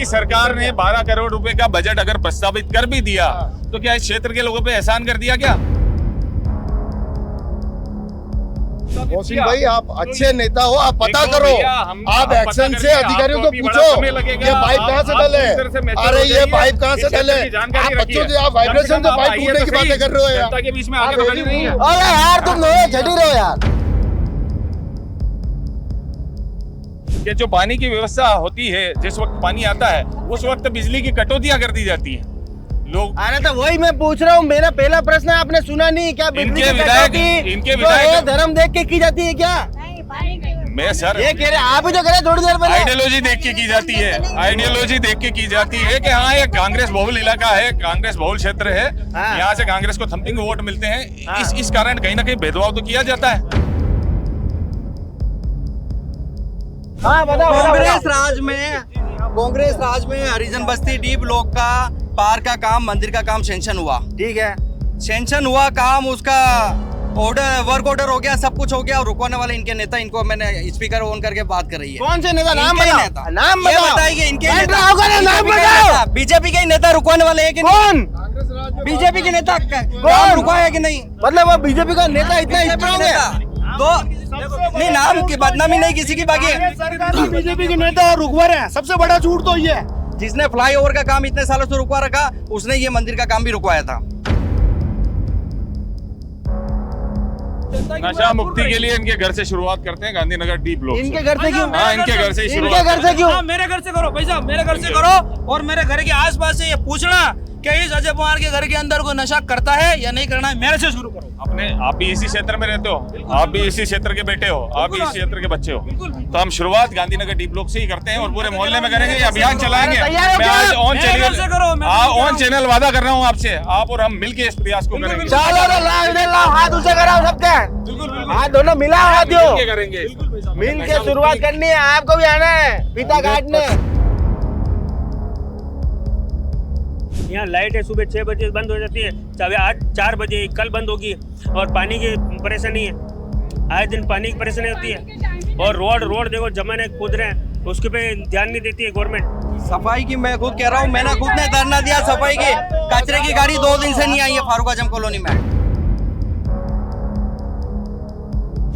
आपकी सरकार ने 12 करोड़ रुपए का बजट अगर प्रस्तावित कर भी दिया तो क्या इस क्षेत्र के लोगों पे एहसान कर दिया क्या? मोहसिन भाई, आप अच्छे नेता हो, आप पता करो, आप एक्शन से अधिकारियों को पूछो ये पाइप कहाँ से डले, अरे ये पाइप कहाँ से डले। आप बच्चों से आप वाइब्रेशन से पाइप टूटने की बातें कर रहे हो यार। जनता के बीच में आगे तो खड़ी नहीं है। अरे यार तुम लोग झड़ी रहो यार। कि जो पानी की व्यवस्था होती है, जिस वक्त पानी आता है उस वक्त बिजली की कटौतियां कर दी जाती है। लोग अरे तो वही मैं पूछ रहा हूँ, मेरा पहला प्रश्न आपने सुना नहीं क्या? इनके विधायक धर्म देख के की जाती है क्या? मैं सर ये कह रहे आप ही तो कह रहे थोड़ी देर पहले। आइडियोलॉजी देख के की जाती है, आइडियोलॉजी देख के की जाती है कि हाँ ये कांग्रेस बहुल इलाका है, कांग्रेस बहुल क्षेत्र है, हाँ। यहाँ से कांग्रेस को थम्पिंग वोट मिलते हैं। हाँ। इस कारण कहीं ना कहीं भेदभाव तो किया जाता है। हाँ बताओ। कांग्रेस राज में हरिजन बस्ती डी ब्लॉक का पार्क का काम, मंदिर का काम सेंक्शन हुआ। ठीक है, सेंक्शन हुआ काम, उसका ऑर्डर, वर्क ऑर्डर हो गया, सब कुछ हो गया। और रुकवाने वाले इनके नेता, इनको मैंने स्पीकर ऑन करके बात कर रही है। कौन से नेता? नाम इनके ही बताओ, नेता। नाम ये बताओ। बताइए इनके नाम नेता बताओ। बीजेपी के ही नेता रुकवाने वाले है कि कौन? बीजेपी के नेता काम रुकवाया कि नहीं? मतलब वो बीजेपी का नेता इतना स्ट्रांग है तो नहीं, नाम की बदनामी नहीं किसी की। बाकी बीजेपी के नेता रुकवा रहे हैं, सबसे बड़ा झूठ तो ये है। जिसने फ्लाईओवर का काम इतने सालों से रुकवा रखा, उसने ये मंदिर का काम भी रुकवाया था। नशा मुक्ति के लिए इनके घर से शुरुआत करते हैं, गांधीनगर डी ब्लॉक से। इनके घर से क्यों? हाँ, इनके घर से ही इनके शुरुआत घर से क्यों? हाँ, मेरे घर से करो भाई साहब, मेरे घर से करो। और मेरे घर के आसपास से ये पूछना कि इस अजय कुमार के घर के अंदर कोई नशा करता है या नहीं करना है, मेरे से शुरू करो। आप भी इसी क्षेत्र में रहते हो, आप भी इसी क्षेत्र के बेटे हो, आप भी इसी क्षेत्र के बच्चे हो, तो हम शुरुआत गांधीनगर डी ब्लॉक से ही करते हैं और पूरे मोहल्ले में करेंगे, अभियान चलाएंगे। मैं आज ऑन चैनल वादा कर रहा हूँ आपसे, आप और हम मिलके इस प्रयास को करेंगे। चलो तो लाओ, इधर लाओ, हाथ ऊंचे कराओ सबके। हाथ दोनों मिला, हाथ दो, करेंगे। मिल के शुरुआत करनी है। आपको भी आना है पिता काटने। यहाँ लाइट है, सुबह 6 बजे बंद हो जाती है, आज 4 बजे कल बंद होगी। और पानी की परेशानी है, आए दिन पानी की परेशानी होती है। और रोड देखो जमाने कूद रहे हैं, उसके पे ध्यान नहीं देती है गवर्नमेंट। सफाई की मैं खुद कह रहा हूँ, मैंने खुद ने धरना दिया सफाई की। कचरे की गाड़ी 2 दिन से नहीं आई है फारूक आजम कॉलोनी में।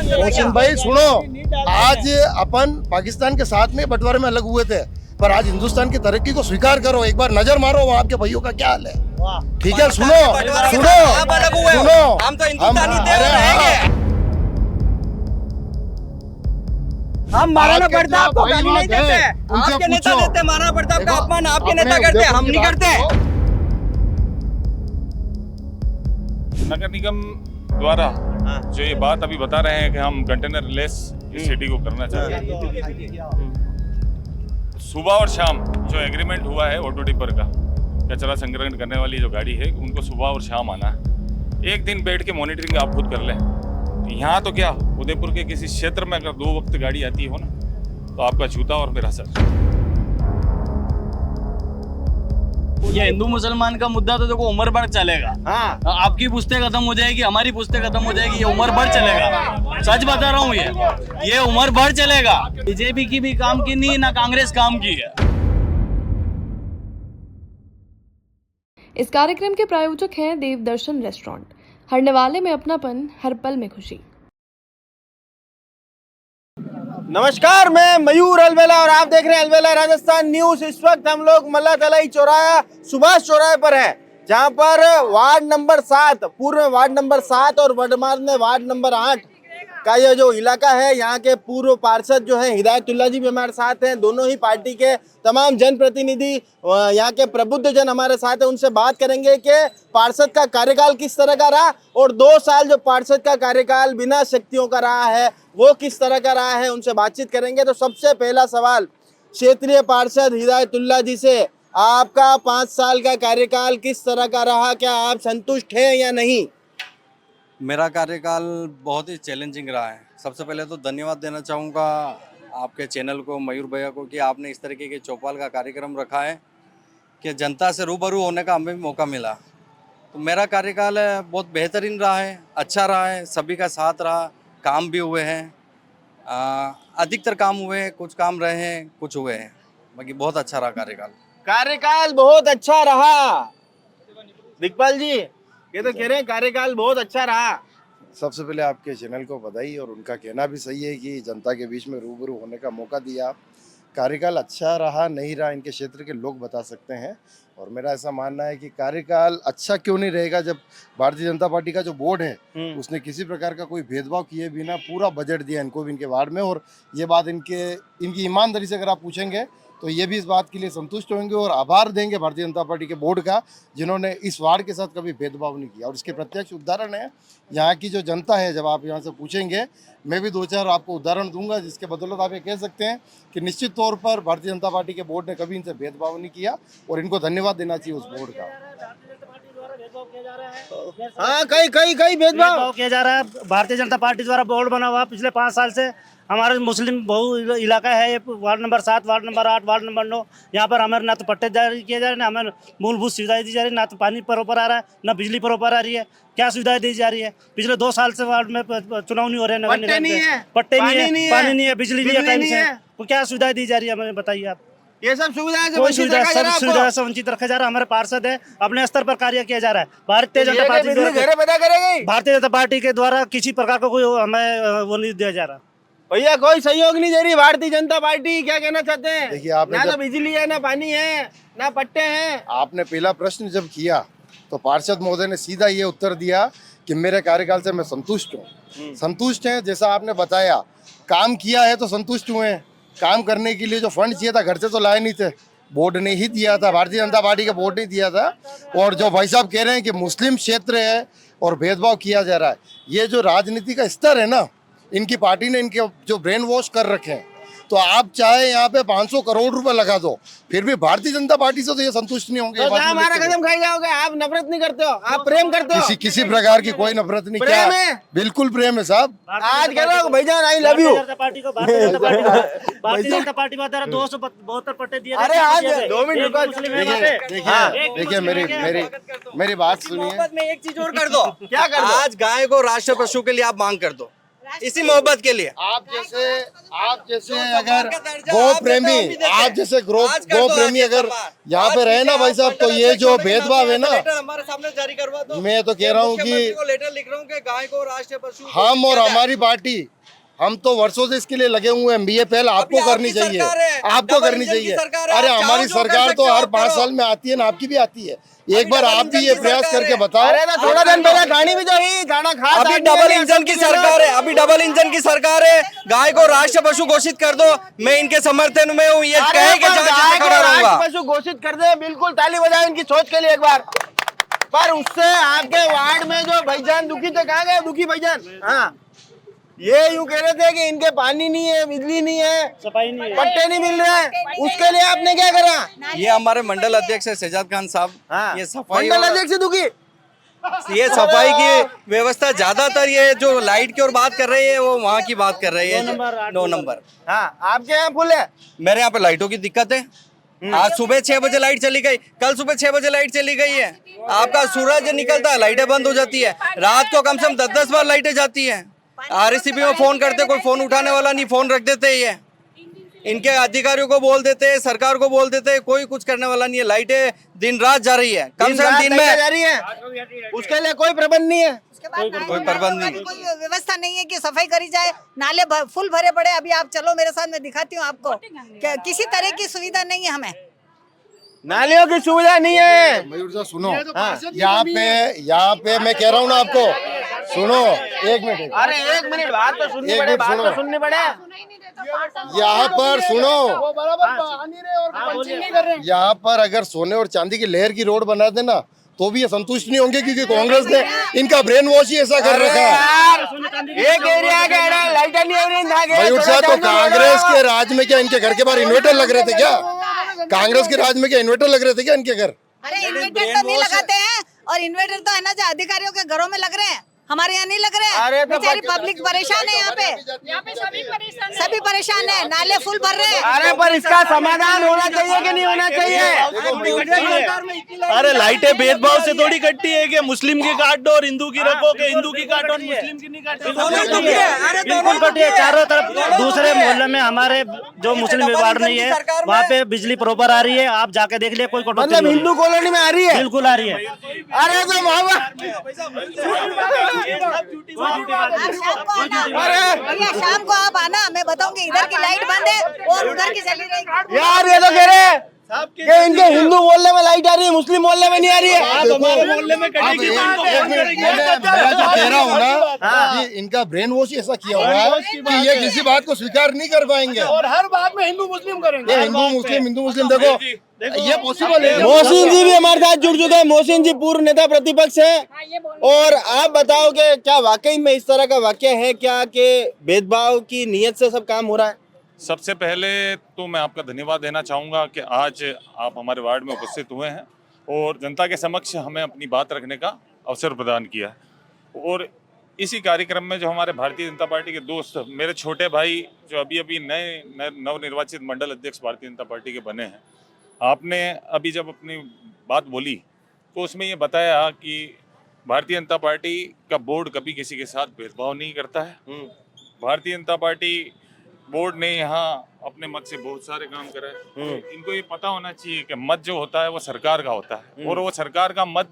मोहसिन भाई सुनो, आज अपन पाकिस्तान के साथ में बंटवारे में अलग हुए थे, पर आज हिंदुस्तान की तरक्की को स्वीकार करो। एक बार नजर मारो वहाँ आपके भाइयों का क्या हाल है। ठीक है, सुनो सुनो सुनो, हम तो हिंदुस्तानी थे और रहेंगे। हम मारना पड़ता है आपको, गाली नहीं देते। आपके नेता देते, मारना पड़ता है आपका अपमान आपके नेता करते, हम नहीं करते। नगर निगम द्वारा जो ये बात अभी बता रहे हैं कि हम कंटेनर लेस इस सिटी को करना चाहते हैं, सुबह और शाम जो एग्रीमेंट हुआ है ऑटो टिपर का, कचरा संग्रहण करने वाली जो गाड़ी है उनको सुबह और शाम आना है। एक दिन बैठ के मॉनिटरिंग आप खुद कर लें। यहाँ तो क्या, उदयपुर के किसी क्षेत्र में अगर 2 वक्त गाड़ी आती हो ना, तो आपका जूता और मेरा सर। ये हिंदू मुसलमान का मुद्दा तो देखो उम्र भर चलेगा। हाँ, आपकी पुश्तें खत्म हो जाएगी, हमारी पुश्तें खत्म हो जाएगी, ये उम्र भर चलेगा। सच बता रहा हूँ, ये उम्र भर चलेगा। बीजेपी की भी काम की नहीं, ना कांग्रेस काम की है। इस कार्यक्रम के प्रायोजक हैं देवदर्शन रेस्टोरेंट, हर निवाले में अपनापन, हर पल में खुशी। नमस्कार, मैं मयूर अलवेला और आप देख रहे हैं अलवेला राजस्थान न्यूज। इस वक्त हम लोग मल्ला तलाई चौराहा, सुभाष चौराहे पर हैं, जहां पर वार्ड नंबर 7, पूर्व में वार्ड नंबर 7 और वर्तमान में वार्ड नंबर 8 का ये जो इलाका है, यहाँ के पूर्व पार्षद जो है हिदायतुल्ला जी भी हमारे साथ हैं। दोनों ही पार्टी के तमाम जनप्रतिनिधि, यहाँ के प्रबुद्ध जन हमारे साथ हैं। उनसे बात करेंगे कि पार्षद का कार्यकाल किस तरह का रहा और 2 साल जो पार्षद का कार्यकाल बिना शक्तियों का रहा है वो किस तरह का रहा है, उनसे बातचीत करेंगे। तो सबसे पहला सवाल क्षेत्रीय पार्षद हिदायतुल्ला जी से, आपका 5 साल का कार्यकाल किस तरह का रहा, क्या आप संतुष्ट हैं या नहीं? मेरा कार्यकाल बहुत ही चैलेंजिंग रहा है। सबसे पहले तो धन्यवाद देना चाहूँगा आपके चैनल को, मयूर भैया को, कि आपने इस तरीके के चौपाल का कार्यक्रम रखा है कि जनता से रूबरू होने का हमें भी मौका मिला। तो मेरा कार्यकाल बहुत बेहतरीन रहा है, अच्छा रहा है, सभी का साथ रहा, काम भी हुए हैं, अधिकतर काम हुए हैं, कुछ काम रहे हैं, कुछ हुए हैं। बाकी बहुत अच्छा रहा कार्यकाल। कार्यकाल बहुत अच्छा रहा। दिग्पाल जी ये तो कह रहे हैं कार्यकाल बहुत अच्छा रहा। सबसे पहले आपके चैनल को बधाई, और उनका कहना भी सही है कि जनता के बीच में रूबरू होने का मौका दिया। कार्यकाल अच्छा रहा नहीं रहा इनके क्षेत्र के लोग बता सकते हैं, और मेरा ऐसा मानना है कि कार्यकाल अच्छा क्यों नहीं रहेगा जब भारतीय जनता पार्टी का जो बोर्ड है उसने किसी प्रकार का कोई भेदभाव किए बिना पूरा बजट दिया इनको भी इनके वार्ड में। और ये बात इनकी ईमानदारी से अगर आप पूछेंगे तो ये भी इस बात के लिए संतुष्ट होंगे और आभार देंगे भारतीय जनता पार्टी के बोर्ड का, जिन्होंने इस वार्ड के साथ कभी भेदभाव नहीं किया। और इसके प्रत्यक्ष उदाहरण है यहाँ की जो जनता है। जब आप यहाँ से पूछेंगे मैं भी 2-4 आपको उदाहरण दूंगा जिसके बदौलत आप ये कह सकते हैं कि निश्चित तौर पर भारतीय जनता पार्टी के बोर्ड ने कभी इनसे भेदभाव नहीं किया, और इनको धन्यवाद देना चाहिए उस बोर्ड का। हाँ कई भेदभाव किया जा रहा है। भारतीय जनता पार्टी द्वारा बोर्ड बना हुआ पिछले 5 साल से। हमारा मुस्लिम बहु इलाका है ये, ward number 7, ward number 8, ward number 9। यहाँ पर हमें ना तो पट्टे जारी किए जा रहे हैं, ना हमें मूलभूत सुविधाएं दी जा रही है, ना तो पानी प्रॉपर आ रहा है, ना बिजली प्रॉपर आ रही है। क्या सुविधाएं दी जा रही है? पिछले 2 साल से वार्ड में चुनाव नहीं हो रहे हैं, पट्टे नहीं है, पट्टे नहीं है, पानी नहीं है, बिजली नहीं है टाइम नहीं से। है। तो क्या सुविधाएं दी जा रही है हमें बताइए आप? ये सब सुविधाएं से कोई वंचित सुविधा रखा जा सब रहा है सुविधा आपको। से वंचित रखा जा रहा है। हमारे पार्षद है, अपने स्तर पर कार्य किया जा रहा है। भारतीय जनता पार्टी बिजली घरे पैदा करेगी। भारतीय जनता पार्टी के द्वारा किसी प्रकार का कोई हमें वो नहीं दिया जा रहा। भैया कोई सहयोग नहीं दे रही भारतीय जनता पार्टी, क्या कहना चाहते हैं? देखिए, आपने ना तो जब- बिजली है, ना पानी है, ना पट्टे हैं। आपने पहला प्रश्न जब किया तो पार्षद महोदय ने सीधा ये उत्तर दिया कि मेरे कार्यकाल से मैं संतुष्ट हूँ। संतुष्ट हैं, जैसा आपने बताया काम किया है तो संतुष्ट हुए हैं। काम करने के लिए जो फंड चाहिए था घर से तो लाए नहीं थे, बोर्ड ने ही दिया था, भारतीय जनता पार्टी का बोर्ड ने दिया था। और जो भाई साहब कह रहे हैं कि मुस्लिम क्षेत्र है और भेदभाव किया जा रहा है, ये जो राजनीति का स्तर है ना, इनकी पार्टी ने इनके जो ब्रेन वॉश कर रखे हैं, तो आप चाहे यहाँ पे 500 करोड़ रुपए लगा दो, फिर भी भारतीय जनता पार्टी से तो ये संतुष्ट नहीं होंगे। तो हमारा कदम खाई जाओगे। आप नफरत नहीं करते हो, आप प्रेम करते हो। किसी प्रकार की कोई नफरत नहीं। प्रेम क्या है? बिल्कुल प्रेम है साहब। आज कह रहे भाईजान I love you. Bharatiya Janata party को द्वारा 272 पट्टे दिए। अरे आज 2 मिनट रुको। देखिए मेरी बात सुनिए। मोहब्बत में एक चीज और कर दो। क्या कर दो? आज गाय को राष्ट्रीय पशु के लिए आप मांग कर दो, इसी मोहब्बत के लिए। आप जैसे अगर गौ प्रेमी, आप जैसे गौ प्रेमी अगर यहाँ पे रहे ना भाई साहब, तो ये जो भेदभाव है ना, हमारे सामने जारी करवा दो। मैं तो कह रहा हूँ कि लेटर लिख रहा हूँ कि गाय को राष्ट्रीय पशु हम और हमारी पार्टी, हम तो वर्षों से इसके लिए लगे हुए हैं। ये पहल आपको करनी चाहिए, आपको करनी चाहिए। अरे हमारी सरकार तो हर 5 साल में आती है ना, आपकी भी आती है। एक बार आप भी ये प्रयास करके बताओ। अरे तो थोड़ा दिन पहले गाड़ी भी तो ही जाना खास अभी डबल इंजन की सरकार है, अभी डबल इंजन की सरकार है। गाय को राष्ट्रीय पशु घोषित कर दो, मैं इनके समर्थन में हूँ। ये कहे कि जगह खड़ा रहूंगा। पशु घोषित कर दे, बिल्कुल ताली बजाओ इनकी सोच के लिए एक बार। पर उससे आपके वार्ड में जो भाईजान दुखी थे, कहाँ गए दुखी भाईजान? हाँ, ये यूं कह रहे थे कि इनके पानी नहीं है, बिजली नहीं है, सफाई नहीं है, पट्टे नहीं मिल रहे हैं। उसके लिए आपने क्या करा? ये हमारे मंडल अध्यक्ष है शहजाद खान साहब। हाँ, ये सफाई मंडल अध्यक्ष से दुखी। ये सफाई की व्यवस्था ज्यादातर, ये जो लाइट की और बात कर रही है वो वहाँ की बात कर रही है। 9 नंबर। हाँ, आपके यहाँ फुल है। मेरे यहाँ पे लाइटों की दिक्कत है। आज सुबह 6 बजे लाइट चली गई, कल सुबह 6 बजे लाइट चली गई है। आपका सूरज निकलता है, लाइटें बंद हो जाती है। रात को कम से कम 10-10 बार लाइटें जाती है। RSCP में फोन करते, कोई फोन उठाने वाला नहीं, फोन रख देते ही है। इनके अधिकारियों को बोल देते हैं, सरकार को बोल देते हैं, कोई कुछ करने वाला नहीं है। लाइटें दिन रात जा रही है, कम से कम दिन में जा रही है। उसके लिए कोई प्रबंध नहीं है, कोई प्रबंध नहीं, कोई व्यवस्था नहीं है कि सफाई करी जाए। नाले फुल भरे पड़े। अभी आप चलो मेरे साथ, मैं दिखाती हूँ आपको। किसी तरह की सुविधा नहीं है हमें। नालियों की सुविधा नहीं है। मयूर साहब सुनो, यहाँ पे मैं कह रहा हूँ ना आपको, सुनो 1 मिनट। अरे 1 मिनट, बात तो सुननी पड़े, बात तो सुननी पड़े। यहाँ पर सुनो, यहाँ पर अगर सोने और चांदी की लहर की रोड बना देना तो भी ये संतुष्ट नहीं होंगे, क्योंकि कांग्रेस ने इनका ब्रेन वॉश ही ऐसा कर रखा है। एक एरिया के लाइटें नहीं हो रही। मयूर साहब, तो कांग्रेस के राज में क्या इनके घर के बाहर इन्वर्टर लग रहे थे क्या? कांग्रेस के राज में क्या इन्वर्टर लग रहे थे क्या इनके घर? अरे इन्वर्टर तो नहीं लगाते हैं, और इन्वर्टर तो है ना जो अधिकारियों के घरों में लग रहे हैं। हमारे यहाँ नहीं लग रहे अरे हैं। तो बेचारी पब्लिक परेशान है यहाँ पे सभी परेशान है, नाले फुल भर रहे हैं। अरे पर इसका समाधान होना चाहिए कि नहीं होना चाहिए? अरे लाइटें भेदभाव से थोड़ी कटती है कि मुस्लिम की काट दो और हिंदू की रखो, कि हिंदू की काटो और मुस्लिम की नहीं काटो। बिल्कुल कटी है चारों तरफ। दूसरे मोहल्ले में हमारे जो मुस्लिम वार्ड नहीं है वहाँ पे बिजली प्रॉपर आ रही है, आप जाके देख लिया, कोई कटौती मतलब नहीं हिंदू कॉलोनी में आ रही है। है? बिल्कुल आ रही है। अरे तो मामा भैया शाम को आप आना, मैं बताऊंगी इधर की लाइट बंद है और उधर की चली रहेगी। यार ये तो कह रहे हैं कि इनके हिंदू मोहल्ले में लाइट आ रही है, मुस्लिम मोहल्ले में नहीं आ रही है। मोहल्ले में कटेगी तो इनको एक बंद मिनट, करेंगे। मैं जो कह रहा हूँ ना कि इनका ब्रेन वॉश ऐसा किया हुआ है कि ये किसी बात को स्वीकार नहीं कर पाएंगे। और हर बात में हिंदू मुस्लिम करेंगे। ये हिंदू मुस्लिम देखो ये पॉसिबल है। मोहसिन जी भी हमारे साथ जुड़ चुके हैं। मोहसिन जी पूर्व नेता प्रतिपक्ष है, और आप बताओ कि क्या वाकई में इस तरह का वाक्य है क्या कि भेदभाव की नीयत से सब काम हो रहा है? सबसे पहले तो मैं आपका धन्यवाद देना चाहूँगा कि आज आप हमारे वार्ड में उपस्थित हुए हैं और जनता के समक्ष हमें अपनी बात रखने का अवसर प्रदान किया है। और इसी कार्यक्रम में जो हमारे भारतीय जनता पार्टी के दोस्त, मेरे छोटे भाई जो अभी अभी नए नवनिर्वाचित मंडल अध्यक्ष भारतीय जनता पार्टी के बने हैं, आपने अभी जब अपनी बात बोली तो उसमें ये बताया कि भारतीय जनता पार्टी का बोर्ड कभी किसी के साथ भेदभाव नहीं करता है। भारतीय जनता पार्टी बोर्ड ने यहाँ अपने मत से बहुत सारे काम कराए। इनको ये पता होना चाहिए कि मत जो होता है वो सरकार का होता है, और वो सरकार का मत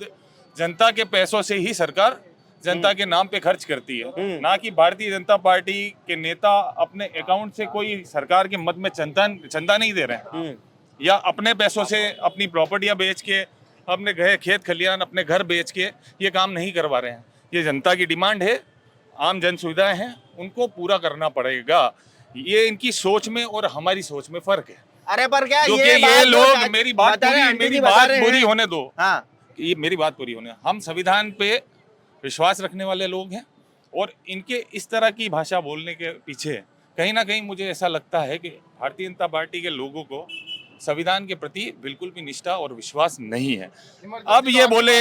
जनता के पैसों से ही सरकार जनता के नाम पे खर्च करती है, ना कि भारतीय जनता पार्टी के नेता अपने अकाउंट से कोई सरकार के मत में चंदा नहीं दे रहे हैं, या अपने पैसों से अपनी प्रॉपर्टियां बेच के, अपने खेत खलियान, अपने घर बेच के ये काम नहीं करवा रहे हैं। ये जनता की डिमांड है, आम जन सुविधाएं हैं, उनको पूरा करना पड़ेगा। ये इनकी सोच में और हमारी सोच में फर्क है। अरे पर क्या क्योंकि ये ये लोग जो मेरी बात बता रहे हैं, आंटी मेरी जी बता बात रहे हैं। पूरी होने दो। हाँ, ये मेरी बात पूरी होने, हम संविधान पे विश्वास रखने वाले लोग हैं, और इनके इस तरह की भाषा बोलने के पीछे कहीं ना कहीं मुझे ऐसा लगता है कि भारतीय जनता पार्टी के लोगों को संविधान के प्रति बिल्कुल भी निष्ठा और विश्वास नहीं है। अब ये बोले,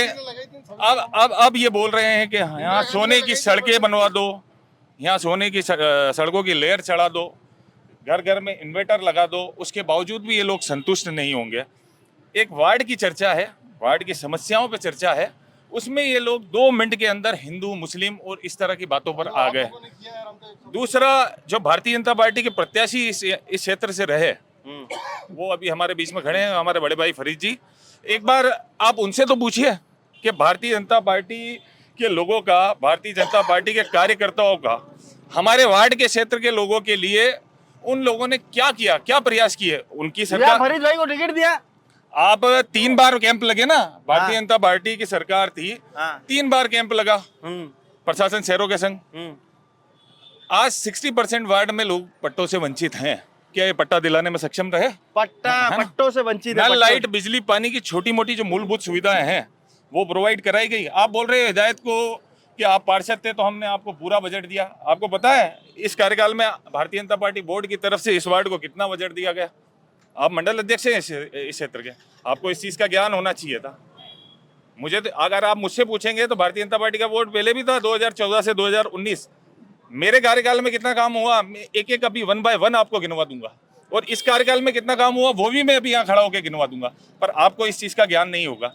अब ये बोल रहे हैं कि यहाँ सोने की सड़कें बनवा दो, यहाँ सोने की सड़कों की लेयर चढ़ा दो, घर घर में इन्वर्टर लगा दो, उसके बावजूद भी ये लोग संतुष्ट नहीं होंगे। एक वार्ड की चर्चा है, वार्ड की समस्याओं पे चर्चा है, उसमें ये लोग 2 मिनट के अंदर हिंदू मुस्लिम और इस तरह की बातों पर आ गए। दूसरा, जो भारतीय जनता पार्टी के प्रत्याशी इस क्षेत्र से रहे, वो अभी हमारे बीच में खड़े हैं, हमारे बड़े भाई फरीद जी। एक बार आप उनसे तो पूछिए कि भारतीय जनता पार्टी के लोगों का, भारतीय जनता पार्टी के कार्यकर्ताओं का हमारे वार्ड के क्षेत्र के लोगों के लिए उन लोगों ने क्या किया, क्या प्रयास किए। उनकी सरकार, फरीद भाई को टिकट दिया, आप 3 बार कैंप लगे ना, भारतीय जनता पार्टी की सरकार थी, 3 बार कैंप लगा प्रशासन शहरों के संग। आज 60% वार्ड में लोग पट्टों से वंचित हैं। क्या ये पट्टा दिलाने में सक्षम रहे? पट्टों से वंचित है। नल, लाइट, बिजली, पानी की छोटी मोटी जो मूलभूत सुविधाएं हैं वो प्रोवाइड कराई गई। आप बोल रहे हो हिदायत को कि आप पार्षद थे तो हमने आपको पूरा बजट दिया। आपको पता है इस कार्यकाल में भारतीय जनता पार्टी बोर्ड की तरफ से इस वार्ड को कितना बजट दिया गया? आप मंडल अध्यक्ष हैं इस क्षेत्र के, आपको इस चीज़ का ज्ञान होना चाहिए था। मुझे तो, अगर आप मुझसे पूछेंगे तो भारतीय जनता पार्टी का वोट पहले भी था, 2014 से 2019। मेरे कार्यकाल में कितना काम हुआ, एक एक अभी 1 बाय 1 आपको गिनवा दूंगा, और इस कार्यकाल में कितना काम हुआ वो भी मैं अभी यहाँ खड़ा होकर गिनवा दूंगा, पर आपको इस चीज़ का ज्ञान नहीं होगा।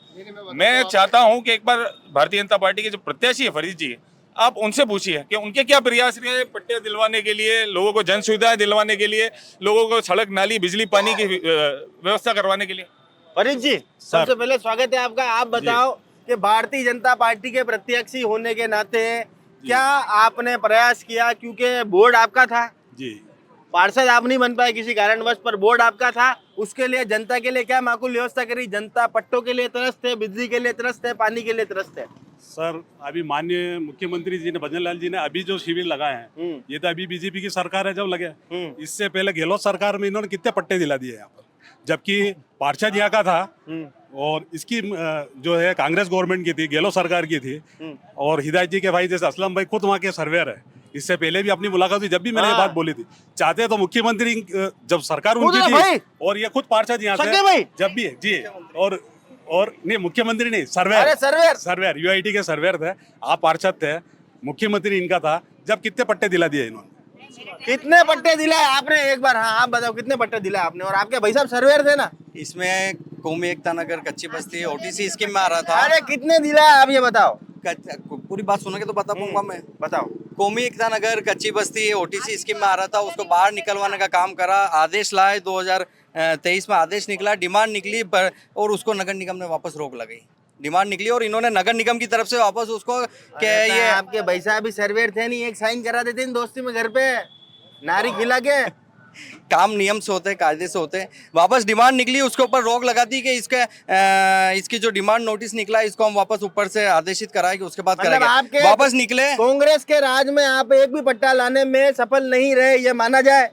मैं चाहता हूँ कि एक बार भारतीय जनता पार्टी के जो प्रत्याशी है फरीद जी, आप उनसे पूछिए कि उनके क्या प्रयास रहे पट्टे दिलवाने के लिए, लोगों को जन सुविधाएं दिलवाने के लिए, लोगों को सड़क, नाली, बिजली, पानी की व्यवस्था करवाने के लिए। फरीद जी, सबसे पहले स्वागत है आपका। आप बताओ कि भारतीय जनता पार्टी के प्रत्याशी होने के नाते क्या आपने प्रयास किया, क्योंकि बोर्ड आपका था जी, पार्षद आप नहीं बन पाए किसी कारणवश, पर बोर्ड आपका था, उसके लिए जनता के लिए क्या माकूल व्यवस्था करी? जनता पट्टों के लिए त्रस्त है, बिजली के लिए त्रस्त है, पानी के लिए त्रस्त है। सर, अभी माननीय मुख्यमंत्री जी ने, भजन लाल जी ने अभी जो शिविर लगाए हैं, ये तो अभी बीजेपी की सरकार है जब लगे। इससे पहले गहलोत सरकार में इन्होंने कितने पट्टे दिला दिए यहाँ पर, जबकि पार्षद यहाँ का था, और इसकी जो है कांग्रेस गवर्नमेंट की थी, गहलोत सरकार की थी, और हिदायत जी के भाई जैसे असलम भाई खुद वहाँ के सर्वेयर है। इससे पहले भी अपनी मुलाकात हुई, जब भी मैंने ये बात बोली थी, चाहते तो मुख्यमंत्री, जब सरकार उनकी थी, और ये खुद पार्षद यहाँ से जब भी है जी, और नहीं मुख्यमंत्री नहीं, सर्वेयर यूआईटी के सर्वेयर थे, आप पार्षद थे, मुख्यमंत्री इनका था, जब कितने पट्टे दिला दिए इन्होंने। कितने पट्टे दिलाए आपने, एक बार हाँ आप बताओ कितने पट्टे दिलाए आपने। और आपके भाई साहब सर्वेयर थे ना। इसमें कौमी एकता नगर कच्ची बस्ती ओटीसी स्कीम में आ रहा था। अरे कितने दिलाए आप ये बताओ। पूरी बात सुनोगे तो बता पाऊंगा मैं। बताओ। कौमी एकता नगर कच्ची बस्ती ओटीसी स्कीम में आ रहा था, उसको बाहर निकलवाने का काम करा, आदेश लाए 2023 में आदेश निकला, डिमांड निकली और उसको नगर निगम ने वापस रोक लगाई। डिमांड निकली और इन्होंने नगर निगम की तरफ से वापस उसको ये आपके भाई साहब भी सर्वेयर थे नहीं, एक साइन करा देते इन दोस्ती में घर पे नारी खिला के। काम नियम से होते हैं, कायदे से होते हैं। वापस डिमांड निकली, उसके ऊपर रोक लगा दी कि इसकी जो डिमांड नोटिस निकला इसको हम वापस ऊपर से आदेशित कराएंगे, उसके बाद करेंगे। वापस निकले। कांग्रेस के राज में आप एक भी पट्टा लाने में सफल नहीं रहे, ये माना जाए।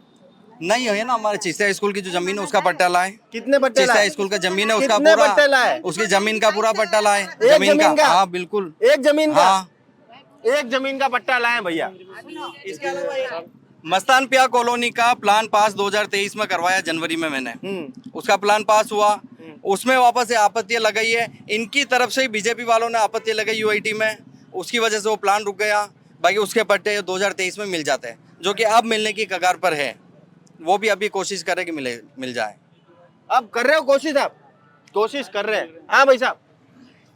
नहीं है ना, हमारे चिस्तिया स्कूल की जो जमीन है उसका पट्टा लाए। कितने पट्टे लाए? चिस्तिया स्कूल का जमीन है उसका कितने पूरा पट्टे लाए? उसकी जमीन का पूरा पट्टा लाए। जमीन का? हाँ बिल्कुल, एक जमीन का? हाँ एक जमीन का पट्टा लाए भैया। मस्तान पिया कॉलोनी का प्लान पास 2023 में करवाया जनवरी में मैंने। उसका प्लान पास हुआ, उसमें वापस से आपत्तियां लगाई है इनकी तरफ से, बीजेपी वालों ने आपत्ति लगाई यूआईटी में, उसकी वजह से वो प्लान रुक गया। बाकी उसके पट्टे 2023 में मिल जाते हैं, जो कि अब मिलने की कगार पर है। वो भी अभी कोशिश करें कि मिल जाए। अब कर रहे हो कोशिश, आप कोशिश कर रहे हैं? हाँ भाई साहब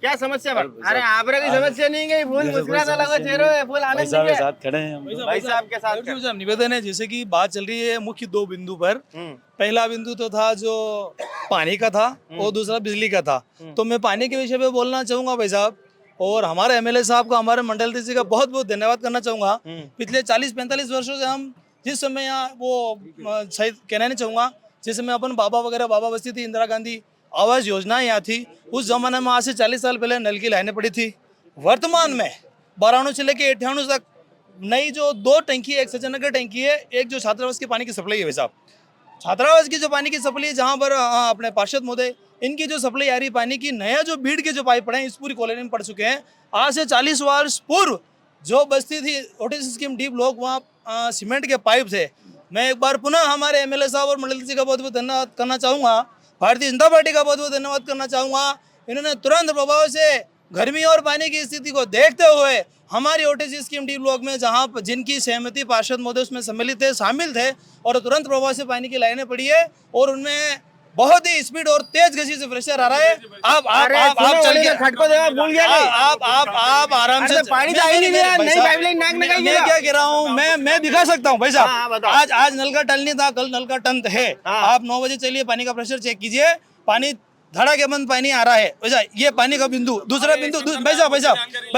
क्या समस्या? अरे आपरे की समस्या नहीं गई, फूल मुस्कुराता लगा चेहरों पे, फूल आनंद के साथ खड़े हैं भाई साहब के साथ। निवेदन है, जैसे कि बात चल रही है मुख्य दो बिंदु पर। पहला बिंदु तो था जो पानी का था और दूसरा बिजली का था। तो मैं पानी के विषय पे बोलना चाहूंगा भाई साहब, और हमारे एमएलए साहब का, हमारे मंडल जी का बहुत बहुत धन्यवाद करना चाहूंगा। पिछले 40-45 वर्षों से हम जिस समय यहाँ वो सही कहना नहीं चाहूँगा, जिस समय अपन बाबा बस्ती थी, इंदिरा गांधी आवास योजना यहाँ थी, उस जमाने में आज से 40 साल पहले नल की लाइनें पड़ी थी। वर्तमान में 92 से लेकर 98 तक नई जो 2 टंकी है, एक सज्जनगर टंकी है, एक जो छात्रावास की पानी की सप्लाई है भाई साहब। छात्रावास की जो पानी की सप्लाई है, जहाँ पर अपने पार्षद महोदय इनकी जो सप्लाई आ रही पानी की, नया जो बीड़ के जो पाइप पड़े हैं इस पूरी कॉलोनी में पड़ चुके हैं। आज से 40 वर्ष पूर्व जो बस्ती थी ओटीसी स्कीम डीप लोग, वहाँ सीमेंट के पाइप थे। मैं एक बार पुनः हमारे एमएलए साहब और मंडल जी का बहुत बहुत धन्यवाद करना चाहूँगा, भारतीय जनता पार्टी का बहुत बहुत धन्यवाद करना चाहूँगा। इन्होंने तुरंत प्रभाव से गर्मी और पानी की स्थिति को देखते हुए हमारी ओटीसी स्कीम डी ब्लॉक में, जहाँ जिनकी सहमति पार्षद महोदय उसमें सम्मिलित थे, शामिल थे, और तुरंत प्रभाव से पानी की लाइनें पड़ी है और उनमें बहुत ही स्पीड और तेज गति से प्रेशर आ रहा है। आप चल के खटको देवा भूल गया। आप आराम से पानी तो आई नहीं दिया, नई पाइपलाइन नाक में मैं क्या कह रहा हूँ, मैं दिखा सकता हूँ भाई साहब। आज नल का टल नहीं था, कल नल का टन है। आप 9 बजे चलिए, पानी का प्रेशर चेक कीजिए, पानी धड़ाकेबंद पानी आ रहा है वैसा। ये पानी का बिंदु, दूसरा बिंदु भाई